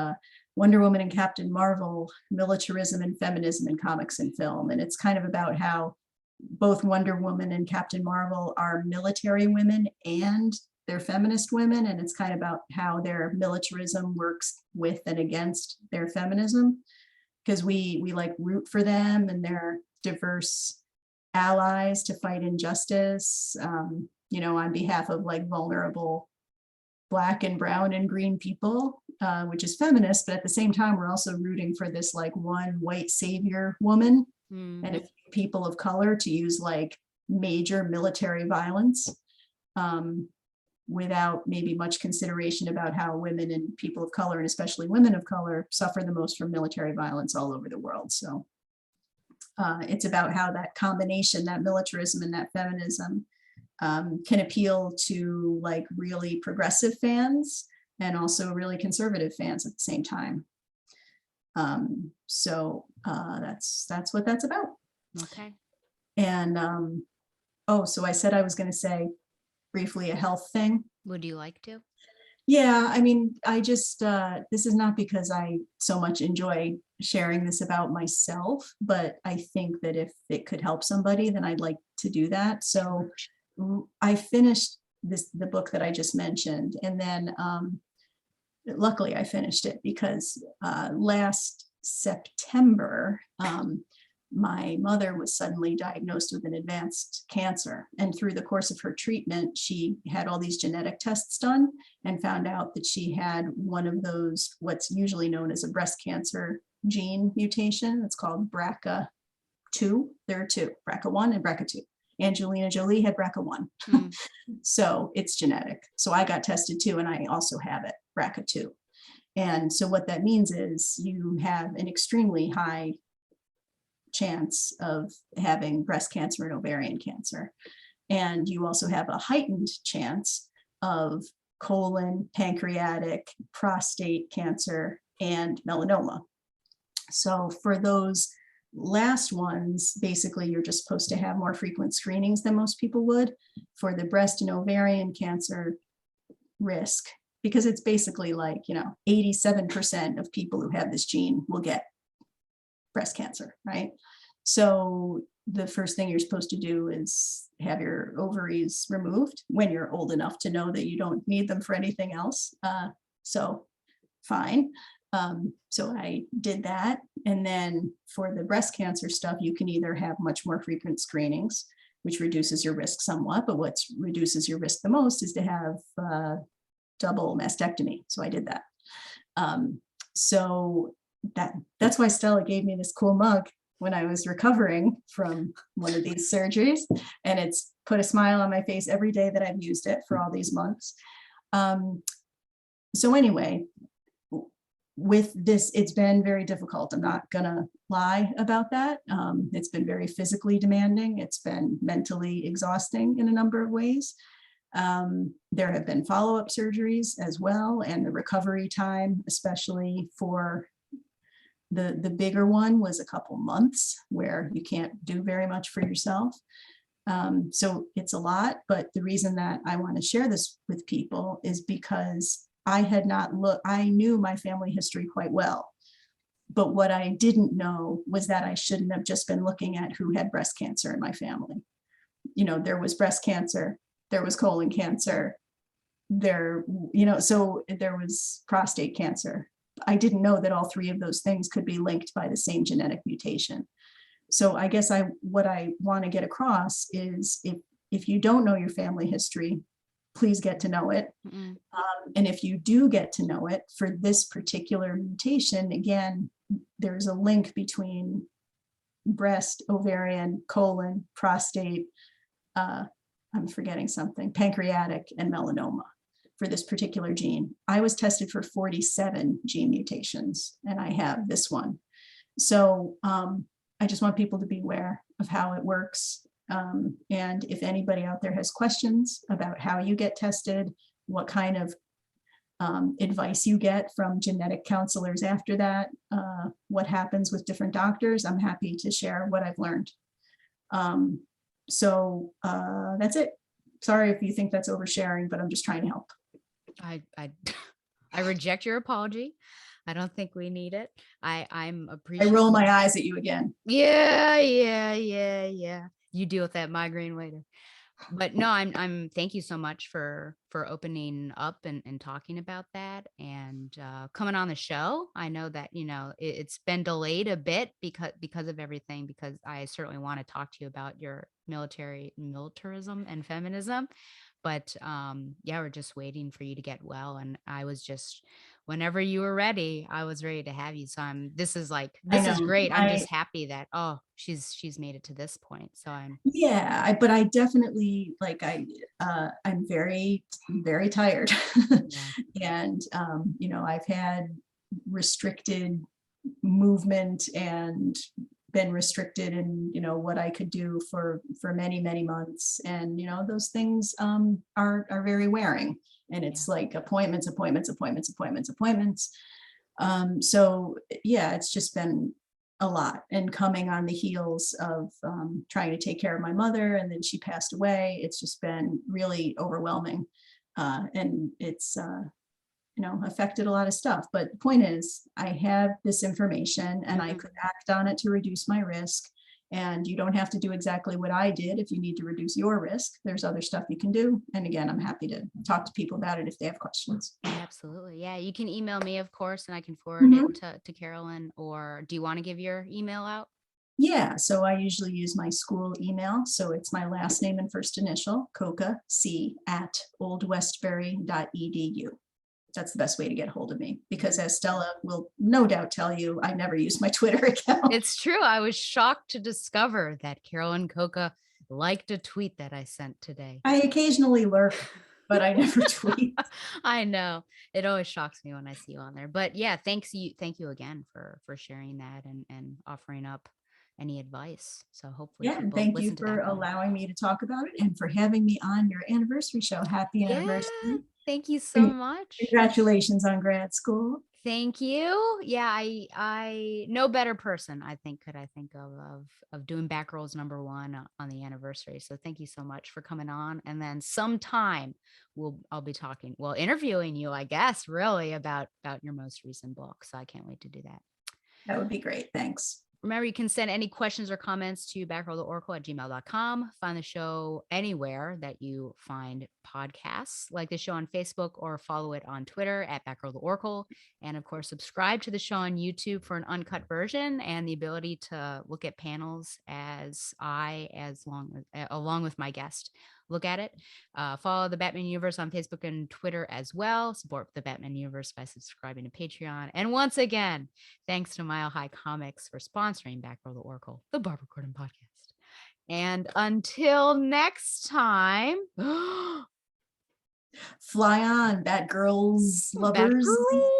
Wonder Woman and Captain Marvel, Militarism and Feminism in Comics and Film. And it's kind of about how both Wonder Woman and Captain Marvel are military women and they're feminist women. And it's kind of about how their militarism works with and against their feminism, because we like root for them and their diverse allies to fight injustice, on behalf of like vulnerable Black and brown and green people, which is feminist, but at the same time, we're also rooting for this like one white savior woman and a few people of color to use like major military violence, without maybe much consideration about how women and people of color, and especially women of color, suffer the most from military violence all over the world. So it's about how that combination, that militarism and that feminism, can appeal to like really progressive fans and also really conservative fans at the same time. So that's what that's about. Okay. And Oh, so I said I was going to say briefly a health thing. Would you like to? Yeah, I mean, I just, this is not because I so much enjoy sharing this about myself, but I think that if it could help somebody, then I'd like to do that. So I finished the book that I just mentioned, and then luckily I finished it because last September, my mother was suddenly diagnosed with an advanced cancer. And through the course of her treatment, she had all these genetic tests done and found out that she had one of those, what's usually known as a breast cancer gene mutation. It's called BRCA2. There are two, BRCA1 and BRCA2. Angelina Jolie had BRCA1. So it's genetic. So I got tested too, and I also have it, BRCA2. And so what that means is you have an extremely high chance of having breast cancer and ovarian cancer. And you also have a heightened chance of colon, pancreatic, prostate cancer, and melanoma. So for those last ones, basically you're just supposed to have more frequent screenings than most people would. For the breast and ovarian cancer risk, because it's basically like, 87% of people who have this gene will get breast cancer, right? So the first thing you're supposed to do is have your ovaries removed when you're old enough to know that you don't need them for anything else. So fine. So I did that. And then for the breast cancer stuff, you can either have much more frequent screenings, which reduces your risk somewhat, but what reduces your risk the most is to have double mastectomy. So I did that. So that's why Stella gave me this cool mug when I was recovering from one of these surgeries, and it's put a smile on my face every day that I've used it for all these months. So anyway, with this, it's been very difficult. I'm not gonna lie about that. It's been very physically demanding. It's been mentally exhausting in a number of ways. There have been follow-up surgeries as well, and the recovery time, especially for the bigger one, was a couple months where you can't do very much for yourself. So it's a lot, but the reason that I want to share this with people is because I knew my family history quite well, but what I didn't know was that I shouldn't have just been looking at who had breast cancer in my family. There was breast cancer, there was colon cancer, so there was prostate cancer. I didn't know that all three of those things could be linked by the same genetic mutation. So I guess what I want to get across is if you don't know your family history, please get to know it. And if you do get to know it, for this particular mutation, again, there's a link between breast, ovarian, colon, prostate, I'm forgetting something, pancreatic, and melanoma for this particular gene. I was tested for 47 gene mutations, and I have this one. So I just want people to be aware of how it works. And if anybody out there has questions about how you get tested, what kind of advice you get from genetic counselors after that, what happens with different doctors, I'm happy to share what I've learned. So that's it. Sorry if you think that's oversharing, but I'm just trying to help. I reject your apology. I don't think we need it. I'm I appreciative. roll my eyes at you again. Yeah. You deal with that migraine later. But no, I'm thank you so much for opening up and talking about that and coming on the show. I know that it's been delayed a bit because of everything, because I certainly want to talk to you about your militarism and feminism. But yeah, we're just waiting for you to get well, and I was just, whenever you were ready, I was ready to have you. So this is great. I'm just happy that she's made it to this point. So but I definitely I'm very, very tired. And I've had restricted movement and been restricted in what I could do for many, many months, and those things are very wearing, and it's like appointments. So yeah, it's just been a lot, and coming on the heels of trying to take care of my mother, and then she passed away. It's just been really overwhelming. And it's, affected a lot of stuff. But the point is, I have this information and I could act on it to reduce my risk. And you don't have to do exactly what I did if you need to reduce your risk. There's other stuff you can do. And again, I'm happy to talk to people about it if they have questions. Absolutely. Yeah. You can email me, of course, and I can forward it to Carolyn. Or do you want to give your email out? Yeah, so I usually use my school email. So it's my last name and first initial, Cocca, C, @oldwestbury.edu. That's the best way to get hold of me, because as Stella will no doubt tell you, I never use my Twitter account. It's true. I was shocked to discover that Carolyn Cocca liked a tweet that I sent today. I occasionally lurk, but I never tweet. I know. It always shocks me when I see you on there. But yeah, thank you again for sharing that and offering up any advice. So hopefully, yeah, and thank you for allowing me to talk about it and for having me on your anniversary show. Happy anniversary. Thank you so much. Congratulations on grad school. Thank you. Yeah, I no better person I think could I think of doing Batgirls #1 on the anniversary. So thank you so much for coming on. And then sometime I'll be interviewing you, I guess, really about your most recent book. So I can't wait to do that. That would be great. Thanks. Remember, you can send any questions or comments to batgirltheoracle@gmail.com. Find the show anywhere that you find podcasts, like the show on Facebook, or follow it on Twitter @BatgirlTheOracle. And of course, subscribe to the show on YouTube for an uncut version and the ability to look at panels along with my guest, look at it. Follow the Batman Universe on Facebook and Twitter as well. Support the Batman Universe by subscribing to Patreon. And once again, thanks to Mile High Comics for sponsoring Batgirl the Oracle, the Barbara Gordon podcast. And until next time, fly on, Batgirls lovers. Batgirl.